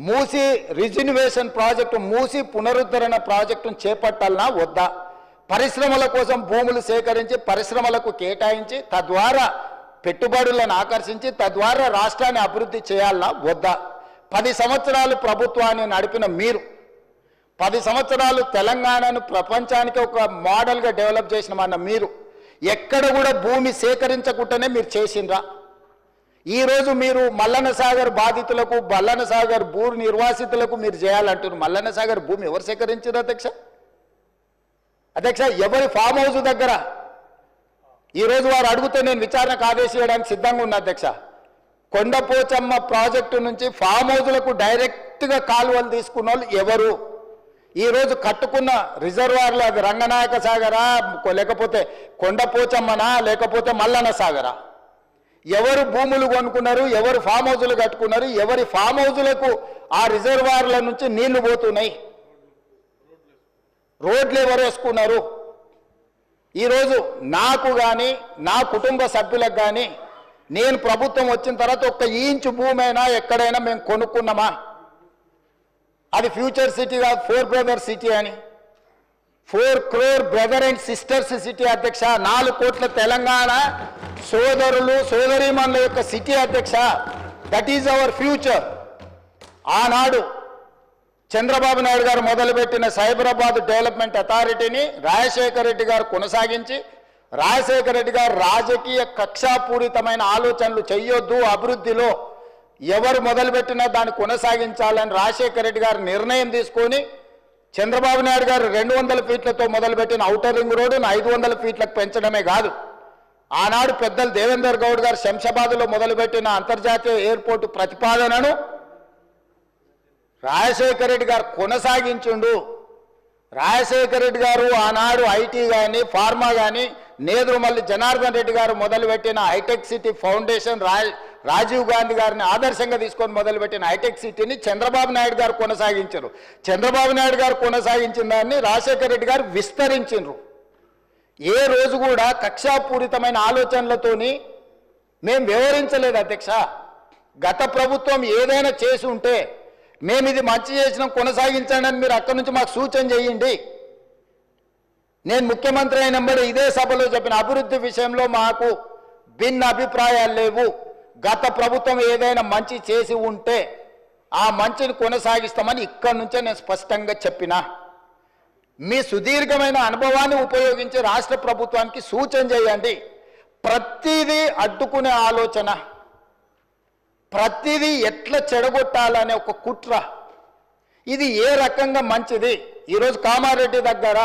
మూసి రిజర్వేషన్ ప్రాజెక్టు, మూసి పునరుద్ధరణ ప్రాజెక్టును చేపట్టాలన్నా వద్దా? పరిశ్రమల కోసం భూములు సేకరించి పరిశ్రమలకు కేటాయించి తద్వారా పెట్టుబడులను ఆకర్షించి తద్వారా రాష్ట్రాన్ని అభివృద్ధి చేయాలా వద్దా? 10 సంవత్సరాలు ప్రభుత్వాన్ని నడిపిన మీరు 10 సంవత్సరాలు తెలంగాణను ప్రపంచానికి ఒక మోడల్గా డెవలప్ చేసిన మీరు ఎక్కడ కూడా భూమి సేకరించకుండానే మీరు చేసిండ్రా? ఈరోజు మీరు మల్లన్న సాగర్ బాధితులకు మల్లన్న సాగర్ భూ నిర్వాసితులకు మీరు చేయాలంటున్నారు. మల్లన్న సాగర్ భూమి ఎవరు సేకరించారు అధ్యక్ష? ఎవరి ఫామ్ హౌస్ దగ్గర ఈరోజు వారు అడిగితే నేను విచారణకు ఆదేశించడానికి సిద్ధంగా ఉన్నా అధ్యక్ష. కొండపోచమ్మ ప్రాజెక్టు నుంచి ఫామ్ హౌస్లకు డైరెక్ట్గా కాలువలు తీసుకున్న వాళ్ళు ఎవరు? ఈరోజు కట్టుకున్న రిజర్వాయర్లు అది రంగనాయక సాగరా, లేకపోతే కొండపోచమ్మనా, లేకపోతే మల్లన్న సాగరా? ఎవరు భూములు కొనుక్కున్నారు? ఎవరు ఫామ్ హౌజులు కట్టుకున్నారు? ఎవరి ఫామ్ హౌజులకు ఆ రిజర్వాయర్ల నుంచి నీళ్లు పోతున్నాయి? రోడ్లు ఎవరు వేసుకున్నారు? ఈరోజు నాకు కానీ నా కుటుంబ సభ్యులకు కానీ నేను ప్రభుత్వం వచ్చిన తర్వాత 1 ఇంచు భూమి అయినా ఎక్కడైనా మేము కొనుక్కున్నామా? అది ఫ్యూచర్ సిటీ కాదు, 4 బ్రదర్ సిటీ అని. 4 crore brother and sisters city అధ్యక్ష. 4 కోట్ల తెలంగాణ సోదరులు సోదరీమణుల యొక్క సిటీ అధ్యక్ష. That is our future. ఆనాడు చంద్రబాబు నాయుడు గారు మొదలుపెట్టిన సైబరాబాద్ డెవలప్మెంట్ అథారిటీని రాజశేఖర రెడ్డి గారు కొనసాగించి, రాజశేఖర రెడ్డి గారు రాజకీయ కక్షాపూరితమైన ఆలోచనలు చేయొద్దు, అభివృద్ధిలో ఎవరు మొదలుపెట్టినా దాన్ని కొనసాగించాలని రాజశేఖర రెడ్డి గారు నిర్ణయం తీసుకొని చంద్రబాబు నాయుడు గారు 200 ఫీట్లతో మొదలుపెట్టిన ఔటర్ రింగ్ రోడ్డును 500 ఫీట్లకు పెంచడమే కాదు, ఆనాడు పెద్దలు దేవేందర్ గౌడ్ గారు శంషాబాద్లో మొదలుపెట్టిన అంతర్జాతీయ ఎయిర్పోర్టు ప్రతిపాదనను రాజశేఖర రెడ్డి గారు కొనసాగించుండు. రాజశేఖర రెడ్డి గారు ఆనాడు ఐటీ కానీ ఫార్మా కానీ నేదురుమల్లి జనార్దన్ రెడ్డి గారు మొదలుపెట్టిన హైటెక్ సిటీ ఫౌండేషన్, రాజీవ్ గాంధీ గారిని ఆదర్శంగా తీసుకొని మొదలుపెట్టిన హైటెక్ సిటీని చంద్రబాబు నాయుడు గారు కొనసాగించారు. చంద్రబాబు నాయుడు గారు కొనసాగించిన దాన్ని రాజశేఖర రెడ్డి గారు విస్తరించారు. ఏ రోజు కూడా కక్షాపూరితమైన ఆలోచనలతోని మేము వివరించలేదు అధ్యక్ష. గత ప్రభుత్వం ఏదైనా చేసి ఉంటే మేము ఇది మంచి చేసినాం కొనసాగించండి అని మీరు అక్కడి నుంచి మాకు సూచన చేయండి. నేను ముఖ్యమంత్రి అయినప్పుడు ఇదే సభలో చెప్పిన అభివృద్ధి విషయంలో మాకు భిన్న అభిప్రాయాలు లేవు. గత ప్రభుత్వం ఏదైనా మంచి చేసి ఉంటే ఆ మంచిని కొనసాగిస్తామని ఇక్కడి నుంచే నేను స్పష్టంగా చెప్పిన. మీ సుదీర్ఘమైన అనుభవాన్ని ఉపయోగించి రాష్ట్ర ప్రభుత్వానికి సూచన చేయండి. ప్రతిదీ అడ్డుకునే ఆలోచన, ప్రతిదీ ఎట్లా చెడగొట్టాలనే ఒక కుట్ర, ఇది ఏ రకంగా మంచిది? ఈరోజు కామారెడ్డి దగ్గర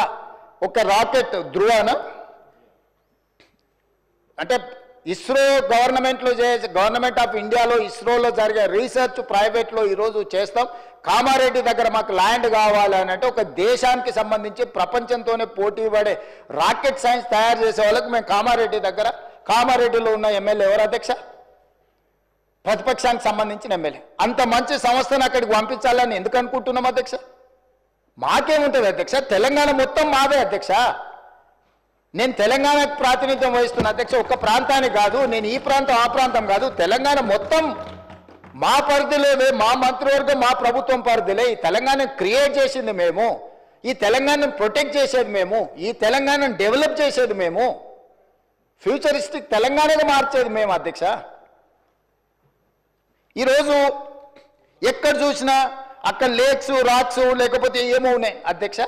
ఒక రాకెట్ ధృవన అంటే ఇస్రో గవర్నమెంట్ ఆఫ్ ఇండియాలో ఇస్రోలో జరిగే రీసెర్చ్ ప్రైవేట్లో ఈరోజు చేస్తాం. కామారెడ్డి దగ్గర మాకు ల్యాండ్ కావాలని అంటే ఒక దేశానికి సంబంధించి ప్రపంచంతోనే పోటీ పడే రాకెట్ సైన్స్ తయారు చేసే వాళ్ళకి మేము కామారెడ్డిలో ఉన్న ఎమ్మెల్యే ఎవరు అధ్యక్ష? ప్రతిపక్షానికి సంబంధించిన ఎమ్మెల్యే. అంత మంచి సంస్థను అక్కడికి పంపించాలని ఎందుకు అనుకుంటున్నాం అధ్యక్ష? మాకేముంటుంది అధ్యక్ష? తెలంగాణ మొత్తం మాదే అధ్యక్ష. నేను తెలంగాణకు ప్రాతినిధ్యం వహిస్తున్న అధ్యక్ష. ఒక్క ప్రాంతానికి కాదు, నేను ఈ ప్రాంతం ఆ ప్రాంతం కాదు, తెలంగాణ మొత్తం మా పరిధిలోనే, మా మంత్రివర్గం మా ప్రభుత్వం పరిధిలే. ఈ తెలంగాణను క్రియేట్ చేసింది మేము, ఈ తెలంగాణను ప్రొటెక్ట్ చేసేది మేము, ఈ తెలంగాణను డెవలప్ చేసేది మేము, ఫ్యూచరిస్టిక్ తెలంగాణగా మార్చేది మేము అధ్యక్ష. ఈరోజు ఎక్కడ చూసినా అక్కడ లేక్స్ రాక్స్ లేకపోతే ఏమో ఉన్నాయి అధ్యక్ష.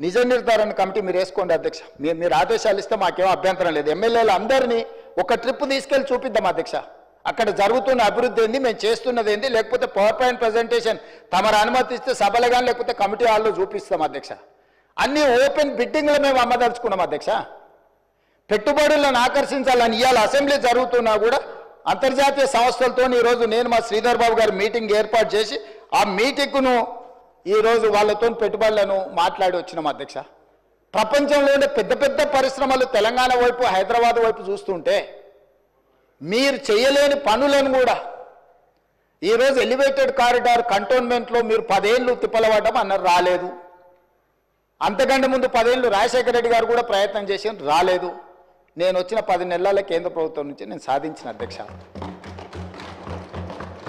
నిజ నిర్ధారణ కమిటీ మీరు వేసుకోండి అధ్యక్ష. మీరు ఆదేశాలు ఇస్తే మాకేమో అభ్యంతరం లేదు. ఎమ్మెల్యేలు అందరినీ ఒక ట్రిప్ తీసుకెళ్ళి చూపిద్దాం అధ్యక్ష. అక్కడ జరుగుతున్న అభివృద్ధి ఏంది, మేము చేస్తున్నది ఏంది, లేకపోతే పవర్ పాయింట్ ప్రజెంటేషన్ తమరు అనుమతిస్తే సభలు కానీ లేకపోతే కమిటీ హాల్లో చూపిస్తాం అధ్యక్ష. అన్ని ఓపెన్ బిడ్డింగ్లో మేము అమ్మదలుచుకున్నాం అధ్యక్ష. పెట్టుబడులను ఆకర్షించాలని ఇవాళ అసెంబ్లీ జరుగుతున్నా కూడా అంతర్జాతీయ సంస్థలతో ఈరోజు నేను మా శ్రీధర్ బాబు గారు మీటింగ్ ఏర్పాటు చేసి ఆ మీటింగ్ను ఈరోజు వాళ్ళతో పెట్టుబడులను మాట్లాడి వచ్చినాం అధ్యక్ష. ప్రపంచంలోనే పెద్ద పెద్ద పరిశ్రమలు తెలంగాణ వైపు హైదరాబాద్ వైపు చూస్తుంటే మీరు చేయలేని పనులను కూడా ఈరోజు ఎలివేటెడ్ కారిడార్ కంటోన్మెంట్లో మీరు 10 ఏళ్ళు తిప్పలవడం అన్నారు, రాలేదు. అంతకంటే ముందు 10 ఏళ్ళు రాజశేఖర రెడ్డి గారు కూడా ప్రయత్నం చేసి రాలేదు. నేను వచ్చిన 10 నెలల కేంద్ర ప్రభుత్వం నుంచి నేను సాధించిన అధ్యక్ష.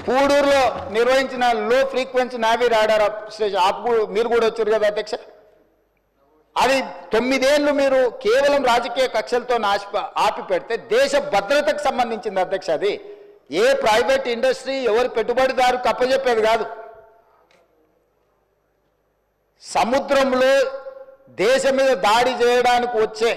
పూడూరులో నిర్వహించిన లో ఫ్రీక్వెన్సీ నావీ రాడార్ స్టేషన్ మీరు కూడా వచ్చారు కదా అధ్యక్ష. అది 9 ఏళ్ళు మీరు కేవలం రాజకీయ కక్షలతో ఆపి పెడితే దేశ భద్రతకు సంబంధించింది అధ్యక్ష. అది ఏ ప్రైవేట్ ఇండస్ట్రీ ఎవరు పెట్టుబడిదారు కప్పజెప్పేది కాదు. సముద్రంలో దేశం మీద దాడి చేయడానికి వచ్చే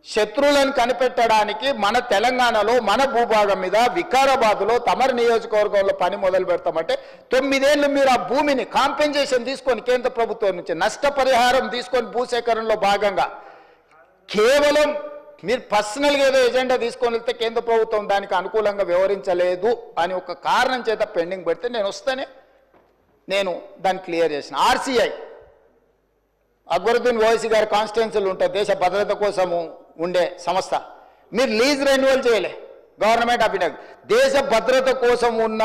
శత్రువులను కనిపెట్టడానికి మన తెలంగాణలో మన భూభాగం మీద వికారాబాద్లో తమరి నియోజకవర్గంలో పని మొదలు పెడతామంటే 9 ఏళ్ళు మీరు ఆ భూమిని కాంపెన్సేషన్ తీసుకొని కేంద్ర ప్రభుత్వం నుంచి నష్టపరిహారం తీసుకొని భూసేకరణలో భాగంగా కేవలం మీరు పర్సనల్గా ఏదో ఎజెండా తీసుకొని వెళ్తే కేంద్ర ప్రభుత్వం దానికి అనుకూలంగా వ్యవహరించలేదు అని ఒక కారణం చేత పెండింగ్ పెడితే నేను దాన్ని క్లియర్ చేసిన. ఆర్సీఐ అక్బరుద్దీన్ ఓవైసీ గారి కాన్స్టిట్యున్సీలు ఉంటాయి, దేశ భద్రత కోసము ఉండే సంస్థ. మీరు లీజ్ రెన్యువల్ చేయలే. గవర్నమెంట్ ఆఫ్ ఇండియా దేశ భద్రత కోసం ఉన్న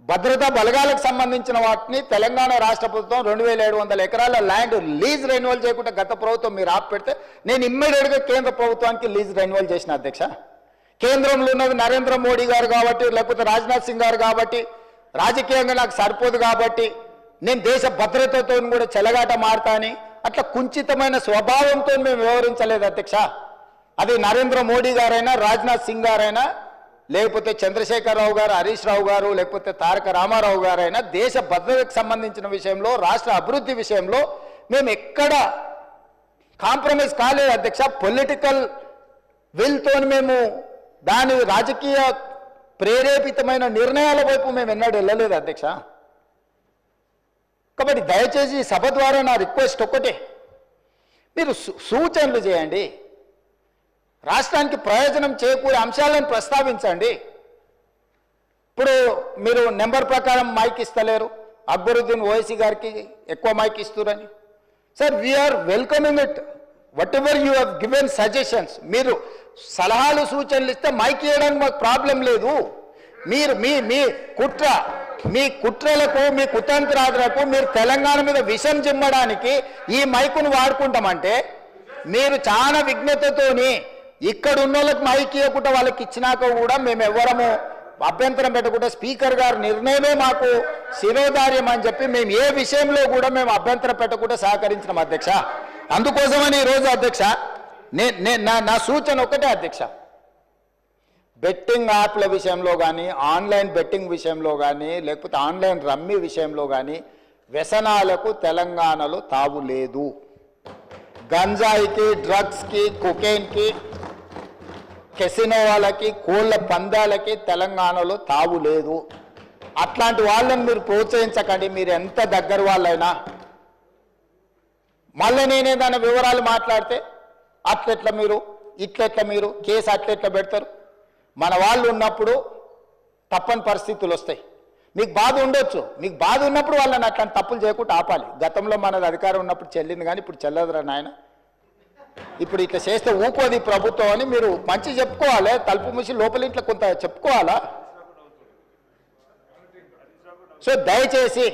భద్రతా బలగాలకు సంబంధించిన వాటిని తెలంగాణ రాష్ట్ర ప్రభుత్వం 2700 ఎకరాల ల్యాండ్ లీజ్ రెన్యువల్ చేయకుండా గత ప్రభుత్వం మీరు ఆపి పెడితే నేను ఇమ్మీడియట్గా కేంద్ర ప్రభుత్వానికి లీజ్ రెన్యువల్ చేసిన అధ్యక్ష. కేంద్రంలో ఉన్నది నరేంద్ర మోడీ గారు కాబట్టి, లేకపోతే రాజ్నాథ్ సింగ్ గారు కాబట్టి, రాజకీయంగా నాకు సరిపోదు కాబట్టి నేను దేశ భద్రతతో కూడా చెలగాట మారతాని అట్లా కుంచితమైన స్వభావంతో మేము వ్యవహరించలేదు అధ్యక్ష. అది నరేంద్ర మోడీ గారైనా, రాజ్నాథ్ సింగ్ గారైనా, లేకపోతే చంద్రశేఖరరావు గారు, హరీష్ రావు గారు, లేకపోతే తారక రామారావు గారైనా దేశ భద్రతకు సంబంధించిన విషయంలో, రాష్ట్ర అభివృద్ధి విషయంలో మేము ఎక్కడ కాంప్రమైజ్ కాలేదు అధ్యక్ష. పొలిటికల్ విల్తో మేము దాని రాజకీయ ప్రేరేపితమైన నిర్ణయాల వైపు మేము ఎన్నడూ వెళ్ళలేదు అధ్యక్ష. కాబట్టి దయచేసి సభ ద్వారా నా రిక్వెస్ట్ ఒక్కటే, మీరు సూచనలు చేయండి, రాష్ట్రానికి ప్రయోజనం చేకూరే అంశాలను ప్రస్తావించండి. ఇప్పుడు మీరు నెంబర్ ప్రకారం మైక్ ఇస్తలేరు, అక్బరుద్దీన్ ఓవైసీ గారికి ఎక్కువ మైక్ ఇస్తున్నారని. Sir, we are welcoming it, whatever you have given suggestions. మీరు సలహాలు సూచనలు ఇస్తే మైక్ ఇవ్వడానికి మాకు ప్రాబ్లం లేదు. మీరు మీ కుట్రలకు, మీ కుతంత్రాలకు మీరు తెలంగాణ మీద విషం చిమ్మడానికి ఈ మైకును వాడుకుంటామంటే మీరు చాలా విఘ్నతతోని ఇక్కడ ఉన్న వాళ్ళకి మైక్ ఇవ్వకుండా వాళ్ళకి ఇచ్చినాక కూడా మేము ఎవరము అభ్యంతరం పెట్టకుండా స్పీకర్ గారి నిర్ణయమే మాకు శిరోధార్యం అని చెప్పి మేము ఏ విషయంలో కూడా మేము అభ్యంతరం పెట్టకుండా సహకరించినాం అధ్యక్ష. అందుకోసమని ఈరోజు అధ్యక్ష నా సూచన ఒకటే అధ్యక్ష, బెట్టింగ్ యాప్ల విషయంలో కానీ, ఆన్లైన్ బెట్టింగ్ విషయంలో కానీ, లేకపోతే ఆన్లైన్ రమ్మీ విషయంలో కానీ వ్యసనాలకు తెలంగాణలో తావు లేదు. గంజాయికి, డ్రగ్స్కి, కొకైన్కి, కెసినో వాళ్ళకి, కోళ్ళ పందాలకి తెలంగాణలో తావు లేదు. అట్లాంటి వాళ్ళని మీరు ప్రోత్సహించకండి. మీరు ఎంత దగ్గర వాళ్ళైనా మళ్ళీ నేనే దాని వివరాలు మాట్లాడితే అట్లెట్లా మీరు, ఇట్లెట్లా మీరు, కేసు అట్లెట్లా పెడతారు. మన వాళ్ళు ఉన్నప్పుడు తప్పని పరిస్థితులు వస్తాయి. మీకు బాధ ఉండొచ్చు, మీకు బాధ ఉన్నప్పుడు వాళ్ళని అట్లాంటి తప్పులు చేయకుండా ఆపాలి. గతంలో మనది అధికారం ఉన్నప్పుడు చెల్లింది కానీ ఇప్పుడు చెల్లదురా నాయన. ఇప్పుడు ఇట్లా చేస్తే ఊకోది ప్రభుత్వం అని మీరు మంచి చెప్పుకోవాలి, తలుపు మూసి లోపలింట్లో కొంత చెప్పుకోవాలా. సో దయచేసి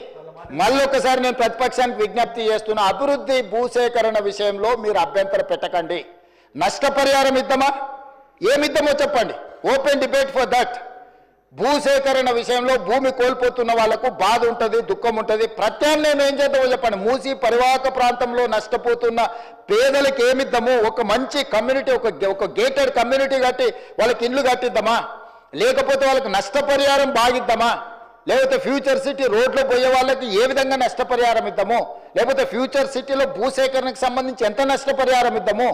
మళ్ళొకసారి నేను ప్రతిపక్షానికి విజ్ఞప్తి చేస్తున్నా, అభివృద్ధి భూసేకరణ విషయంలో మీరు అభ్యంతరం పెట్టకండి. నష్టపరిహారం ఇద్దామా, ఏమిద్దామో చెప్పండి, ఓపెన్ డిబేట్ ఫర్ దట్. భూసేకరణ విషయంలో భూమి కోల్పోతున్న వాళ్లకు బాధ ఉంటుంది, దుఃఖం ఉంటుంది. ప్రత్యామ్నాయం ఏం చేద్దామో చెప్పండి. మూసి పరివాహక ప్రాంతంలో నష్టపోతున్న పేదలకు ఏమిద్దాము, ఒక మంచి కమ్యూనిటీ, ఒక గేటెడ్ కమ్యూనిటీ కట్టి వాళ్ళకి ఇల్లు కట్టిద్దామా, లేకపోతే వాళ్ళకి నష్టపరిహారం బాగిద్దామా, లేకపోతే ఫ్యూచర్ సిటీ రోడ్లో పోయే వాళ్ళకి ఏ విధంగా నష్టపరిహారం ఇద్దాము, లేకపోతే ఫ్యూచర్ సిటీలో భూసేకరణకు సంబంధించి ఎంత నష్టపరిహారం ఇద్దాము,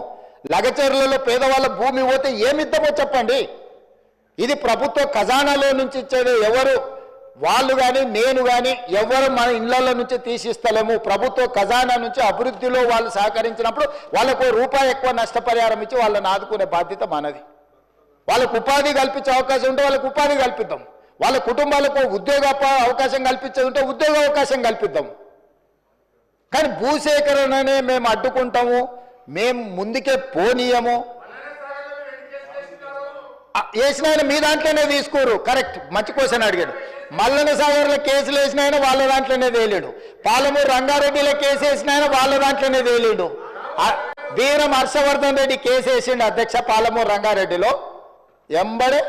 లగచర్లలో పేదవాళ్ళ భూమి పోతే ఏమిద్దామో చెప్పండి. ఇది ప్రభుత్వ ఖజానాలో నుంచి ఇచ్చేది ఎవరు, వాళ్ళు కానీ నేను కానీ ఎవరు మన ఇళ్లలో నుంచి తీసిస్తలేము. ప్రభుత్వ ఖజానా నుంచి అభివృద్ధిలో వాళ్ళు సహకరించినప్పుడు వాళ్ళకు రూపాయి ఎక్కువ నష్టపరిహారం ఇచ్చి వాళ్ళని ఆదుకునే బాధ్యత మనది. వాళ్ళకు ఉపాధి కల్పించే అవకాశం ఉంటే వాళ్ళకు ఉపాధి కల్పిద్దాం, వాళ్ళ కుటుంబాలకు ఉద్యోగ అవకాశం కల్పించేది ఉంటే ఉద్యోగ అవకాశం కల్పిద్దాం. కానీ భూసేకరణనే మేము అడ్డుకుంటాము, మేము ముందుకే పోనీయము. వేసిన ఆయన మీ దాంట్లోనే తీసుకోరు, కరెక్ట్, మంచి క్వశ్చన్ అడిగాడు. మల్లన సాగర్లో కేసులు వేసిన ఆయన వాళ్ళ దాంట్లోనే తేలేడు, పాలమూరు రంగారెడ్డిలో కేసు వేసిన ఆయన వాళ్ళ దాంట్లోనే తేలేడు. వీరం హర్షవర్ధన్ రెడ్డి కేసు వేసిండు అధ్యక్ష పాలమూరు రంగారెడ్డిలో, ఎంబడే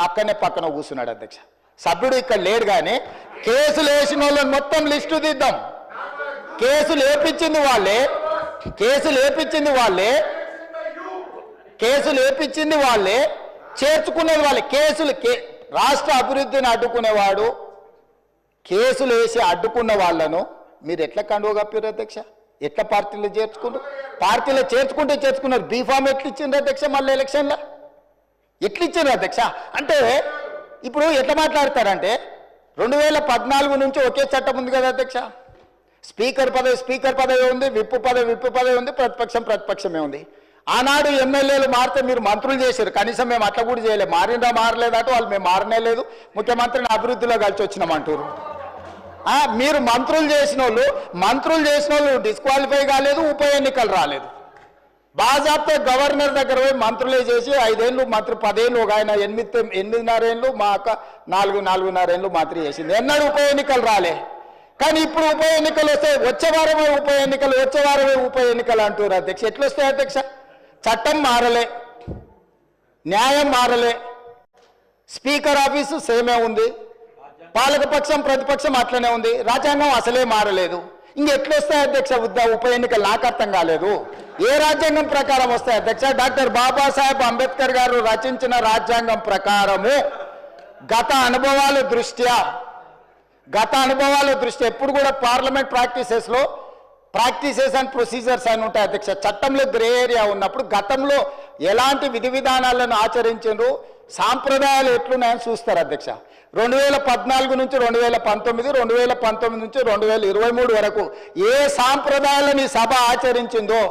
అక్కడనే పక్కన కూర్చున్నాడు అధ్యక్ష. సభ్యుడు ఇక్కడ లేడు కానీ కేసులు వేసిన వాళ్ళని మొత్తం లిస్టు తీద్దాం. కేసులు వేపించింది వాళ్ళే, కేసులు వేపించింది వాళ్ళే, కేసులు వేపించింది వాళ్ళే, చేర్చుకునేది వాళ్ళే. రాష్ట్ర అభివృద్ధిని అడ్డుకునేవాడు కేసులు వేసి అడ్డుకున్న వాళ్ళను మీరు ఎట్లా కండువ కప్పారు అధ్యక్ష? ఎట్లా పార్టీలో చేర్చుకున్నారు? పార్టీలో చేర్చుకున్నారు. బీఫామ్ ఎట్లా ఇచ్చిండ్రు అధ్యక్ష? మళ్ళీ ఎలక్షన్లో ఎట్లా ఇచ్చిండ్రు అధ్యక్ష? అంటే ఇప్పుడు ఎట్లా మాట్లాడతారంటే 2014 నుంచి ఒకే చట్టం ఉంది కదా అధ్యక్ష. స్పీకర్ పదవి ఉంది, విప్పు పదవి ఉంది, ప్రతిపక్షమే ఉంది. ఆనాడు ఎమ్మెల్యేలు మారితే మీరు మంత్రులు చేశారు, కనీసం మేము అట్లా కూడా చేయలేదు. మారలేదట వాళ్ళు, మేము మారనే లేదు, ముఖ్యమంత్రిని అభివృద్ధిలో కలిసి వచ్చినామంటారు. మీరు మంత్రులు చేసిన వాళ్ళు డిస్క్వాలిఫై కాలేదు, ఉప ఎన్నికలు రాలేదు. బాజాబ్తో గవర్నర్ దగ్గర పోయి మంత్రులే చేసి 5 ఏళ్ళు మంత్రి, 10 ఏళ్ళు, ఒక ఆయన 8.5 ఏళ్ళు, మా అక్క 4.5 ఏళ్ళు మంత్రి చేసింది. ఎన్నడూ ఉప ఎన్నికలు రాలే. కానీ ఇప్పుడు ఉప ఎన్నికలు వస్తాయి, వచ్చే వారమే ఉప ఎన్నికలు అంటారు అధ్యక్ష. ఎట్లా వస్తాయి అధ్యక్ష? చట్టం మారలే, న్యాయం మారలే, స్పీకర్ ఆఫీసు సేమే ఉంది, పాలకపక్షం ప్రతిపక్షం అట్లనే ఉంది, రాజ్యాంగం అసలే మారలేదు. ఇంకెట్లొస్తాయి అధ్యక్ష ఉప ఎన్నికలు? నాకు అర్థం కాలేదు. ఏ రాజ్యాంగం ప్రకారం వస్తాయి అధ్యక్ష? డాక్టర్ బాబాసాహెబ్ అంబేద్కర్ గారు రచించిన రాజ్యాంగం ప్రకారము గత అనుభవాల దృష్ట్యా ఎప్పుడు కూడా పార్లమెంట్ ప్రాక్టీసెస్ అండ్ ప్రొసీజర్స్ అని ఉంటాయి అధ్యక్ష. చట్టంలో గ్రే ఏరియా ఉన్నప్పుడు గతంలో ఎలాంటి విధి విధానాలను ఆచరించారు, సాంప్రదాయాలు ఎట్లున్నాయని చూస్తారు అధ్యక్ష. 2014 నుంచి 2019, 2019 నుంచి 2023 వరకు ఏ సాంప్రదాయాలను సభ ఆచరించిందో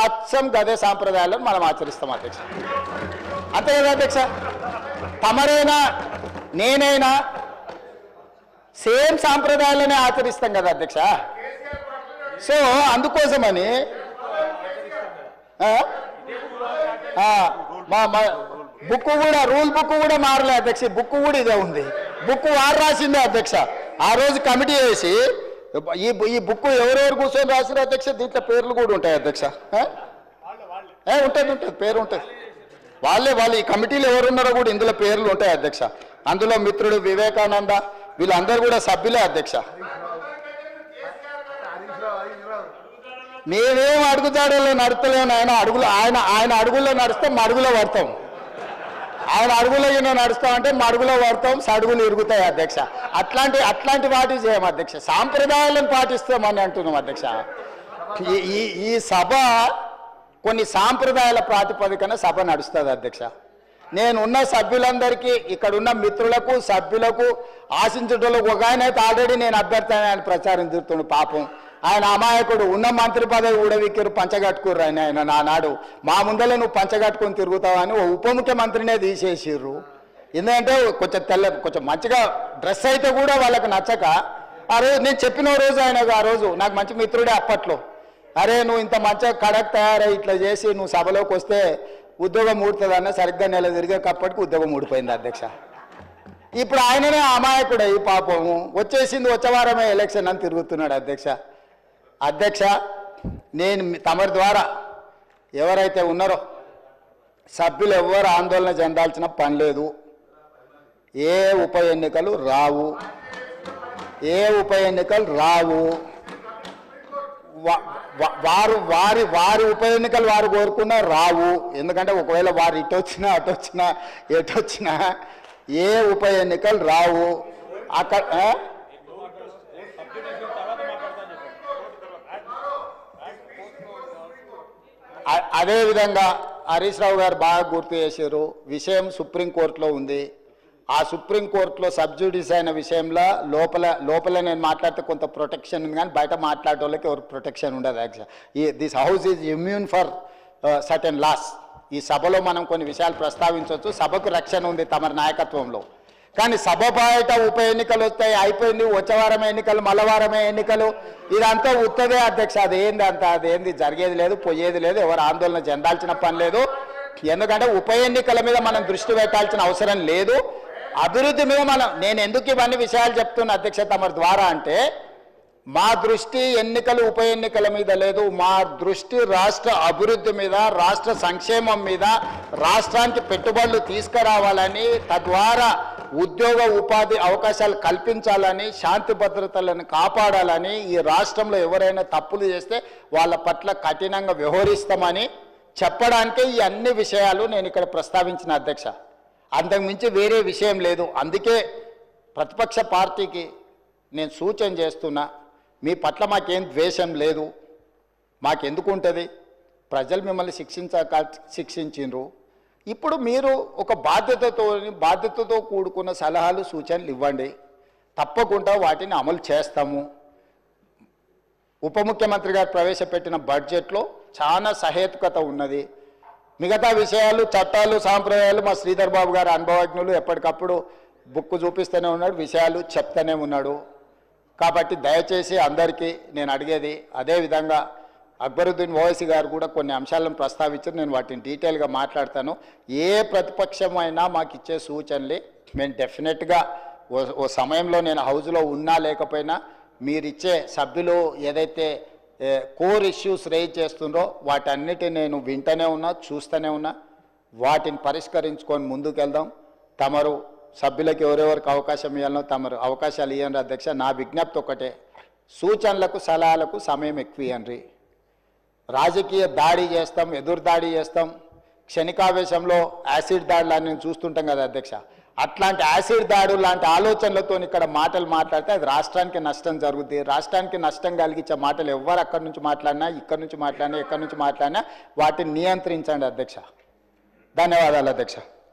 అచ్చం గదే సాంప్రదాయాలను మనం ఆచరిస్తాం అధ్యక్ష. అంతే కదా అధ్యక్ష? తమరైనా నేనైనా సేమ్ సాంప్రదాయాలనే ఆచరిస్తాం కదా అధ్యక్ష. సో అందుకోసమని రూల్ బుక్ కూడా మారలే అధ్యక్ష. బుక్ కూడా ఇదే ఉంది. బుక్ వారు రాసిందే అధ్యక్ష. ఆ రోజు కమిటీ వేసి ఈ బుక్ ఎవరెవరు కూర్చొని రాసిన అధ్యక్ష? దీంట్లో పేర్లు కూడా ఉంటాయి అధ్యక్ష. ఉంటుంది, పేరు ఉంటుంది. వాళ్ళు ఈ కమిటీలు ఎవరున్నారో కూడా ఇందులో పేర్లు ఉంటాయి అధ్యక్ష. అందులో మిత్రుడు వివేకానంద వీళ్ళందరూ కూడా సభ్యులే అధ్యక్ష. మేమేం అడుగుతాడో నడుస్తలేము. ఆయన అడుగుల్లో నడుస్తాం, మడుగులో పడతాం. ఆయన అడుగులో నడుస్తామంటే మడుగులో పడతాం, సడుగులు ఇరుగుతాయి అధ్యక్ష. అట్లాంటి వాటి చేయం అధ్యక్ష. సాంప్రదాయాలను పాటిస్తామని అంటున్నాం అధ్యక్ష. ఈ సభ కొన్ని సాంప్రదాయాల ప్రాతిపదికన సభ నడుస్తుంది అధ్యక్ష. నేనున్న సభ్యులందరికీ, ఇక్కడున్న మిత్రులకు, సభ్యులకు, ఆశించుటలకు ఒక ఆయన అయితే ఆల్రెడీ నేను అభ్యర్థి ఆయన ప్రచారం తిరుగుతుండు. పాపం ఆయన అమాయకుడు. ఉన్న మంత్రి పదవి ఊడవిక్కిరు, పంచగట్టుకుర్రు. ఆయన నానాడు మా ముందరే నువ్వు పంచగట్టుకొని తిరుగుతావని ఓ ఉప ముఖ్యమంత్రినే తీసేసిర్రు. ఎందుకంటే కొంచెం మంచిగా డ్రెస్ అయితే కూడా వాళ్ళకి నచ్చక ఆ రోజు నేను చెప్పిన రోజు ఆయనకు, ఆ రోజు నాకు మంచి మిత్రుడే అప్పట్లో, అరే నువ్వు ఇంత మంచిగా కడక్ తయారై ఇట్లా చేసి నువ్వు సభలోకి వస్తే ఉద్యోగం ఊడుతుందన్న సరిగ్గా నెల తిరిగేటప్పటికి ఉద్యోగం ఊడిపోయింది అధ్యక్ష. ఇప్పుడు ఆయననే అమాయకుడే ఈ పాపము. వచ్చే వారమే ఎలక్షన్ అని తిరుగుతున్నాడు అధ్యక్ష. నేను తమరి ద్వారా ఎవరైతే ఉన్నారో సభ్యులు ఎవరు ఆందోళన చెందాల్సిన పని లేదు. ఏ ఉప ఎన్నికలు రావు. వారి ఉప ఎన్నికలు వారు కోరుకున్నా రావు. ఎందుకంటే ఒకవేళ వారు ఇటొచ్చినా అటొచ్చినా ఎటొచ్చినా ఏ ఉప ఎన్నికలు రావు. అక్కడ అదేవిధంగా హరీష్ రావు గారు బాగా గుర్తు చేశారు. విషయం సుప్రీంకోర్టులో ఉంది. ఆ సుప్రీంకోర్టులో సబ్జుడిస్ అయిన విషయంలో లోపల నేను మాట్లాడితే కొంత ప్రొటెక్షన్ ఉంది, కానీ బయట మాట్లాడే వాళ్ళకి ఎవరికి ప్రొటెక్షన్ ఉండదు actual. This house is immune for certain laws. ఈ సభలో మనం కొన్ని విషయాలు ప్రస్తావించవచ్చు. సభకు రక్షణ ఉంది తమ నాయకత్వంలో. కానీ సభ బయట ఉప ఎన్నికలు వస్తాయి, అయిపోయింది, వచ్చే వారమే ఎన్నికలు, మళ్ళవారమే ఎన్నికలు, ఇదంతా ఉత్తదే అధ్యక్ష. అదేంది జరిగేది లేదు, పోయేది లేదు, ఎవరు ఆందోళన చెందాల్సిన పని లేదు. ఎందుకంటే ఉప ఎన్నికల మీద మనం దృష్టి పెట్టాల్సిన అవసరం లేదు. అభివృద్ధి మీద నేను ఎందుకు ఇవన్నీ విషయాలు చెప్తున్నా అధ్యక్ష తమరి ద్వారా అంటే, మా దృష్టి ఎన్నికలు ఉప ఎన్నికల మీద లేదు. మా దృష్టి రాష్ట్ర అభివృద్ధి మీద, రాష్ట్ర సంక్షేమం మీద, రాష్ట్రానికి పెట్టుబడులు తీసుకురావాలని, తద్వారా ఉద్యోగ ఉపాధి అవకాశాలు కల్పించాలని, శాంతి భద్రతలను కాపాడాలని, ఈ రాష్ట్రంలో ఎవరైనా తప్పులు చేస్తే వాళ్ళ పట్ల కఠినంగా వ్యవహరిస్తామని చెప్పడానికే ఈ అన్ని విషయాలు నేను ఇక్కడ ప్రస్తావించిన అధ్యక్ష. అంతకుమించి వేరే విషయం లేదు. అందుకే ప్రతిపక్ష పార్టీకి నేను సూచన చేస్తున్నా, మీ పట్ల మాకేం ద్వేషం లేదు, మాకెందుకు ఉంటుంది? ప్రజలు మిమ్మల్ని శిక్షించిండ్రు. ఇప్పుడు మీరు ఒక బాధ్యతతో కూడుకున్న సలహాలు సూచనలు ఇవ్వండి, తప్పకుండా వాటిని అమలు చేస్తాము. ఉప ముఖ్యమంత్రి గారు ప్రవేశపెట్టిన బడ్జెట్లో చాలా సహేతుకత ఉన్నది. మిగతా విషయాలు, చట్టాలు, సాంప్రదాయాలు మా శ్రీధర్ బాబు గారు అనుభవజ్ఞులు, ఎప్పటికప్పుడు బుక్ చూపిస్తూనే ఉన్నాడు, విషయాలు చెప్తూనే ఉన్నాడు. కాబట్టి దయచేసి అందరికీ నేను అడిగేది, అదేవిధంగా అక్బరుద్దీన్ ఓవైసీ గారు కూడా కొన్ని అంశాలను ప్రస్తావించారు, నేను వాటిని డీటెయిల్గా మాట్లాడతాను. ఏ ప్రతిపక్షమైనా మాకు ఇచ్చే సూచనలే మేము డెఫినెట్గా ఓ సమయంలో నేను హౌస్లో ఉన్నా లేకపోయినా మీరిచ్చే సభ్యులు ఏదైతే కోర్ ఇష్యూస్ రేజ్ చేస్తుండ్రో వాటన్నిటిని నేను వింటూనే ఉన్నా, చూస్తూనే ఉన్నా. వాటిని పరిష్కరించుకొని ముందుకెళ్దాం. తమరు సభ్యులకు ఎవరెవరికి అవకాశం ఇవ్వాలనో తమరు అవకాశాలు ఇవ్వండి అధ్యక్ష. నా విజ్ఞప్తి ఒకటే, సూచనలకు సలహాలకు సమయం ఎక్కువ ఇవ్వండి. రాజకీయ దాడి చేస్తాం, ఎదురు దాడి చేస్తాం, క్షణికావేశంలో యాసిడ్ దాడులు నేను చూస్తుంటాం కదా అధ్యక్ష. అట్లాంటి యాసిడ్ దాడు లాంటి ఆలోచనలతో ఇక్కడ మాటలు మాట్లాడితే అది రాష్ట్రానికి నష్టం జరుగుతుంది. రాష్ట్రానికి నష్టం కలిగించే మాటలు ఎవరు అక్కడి నుంచి మాట్లాడినా, ఇక్కడి నుంచి మాట్లాడినా, ఎక్కడి నుంచి మాట్లాడినా వాటిని నియంత్రించండి అధ్యక్ష. ధన్యవాదాలు అధ్యక్ష.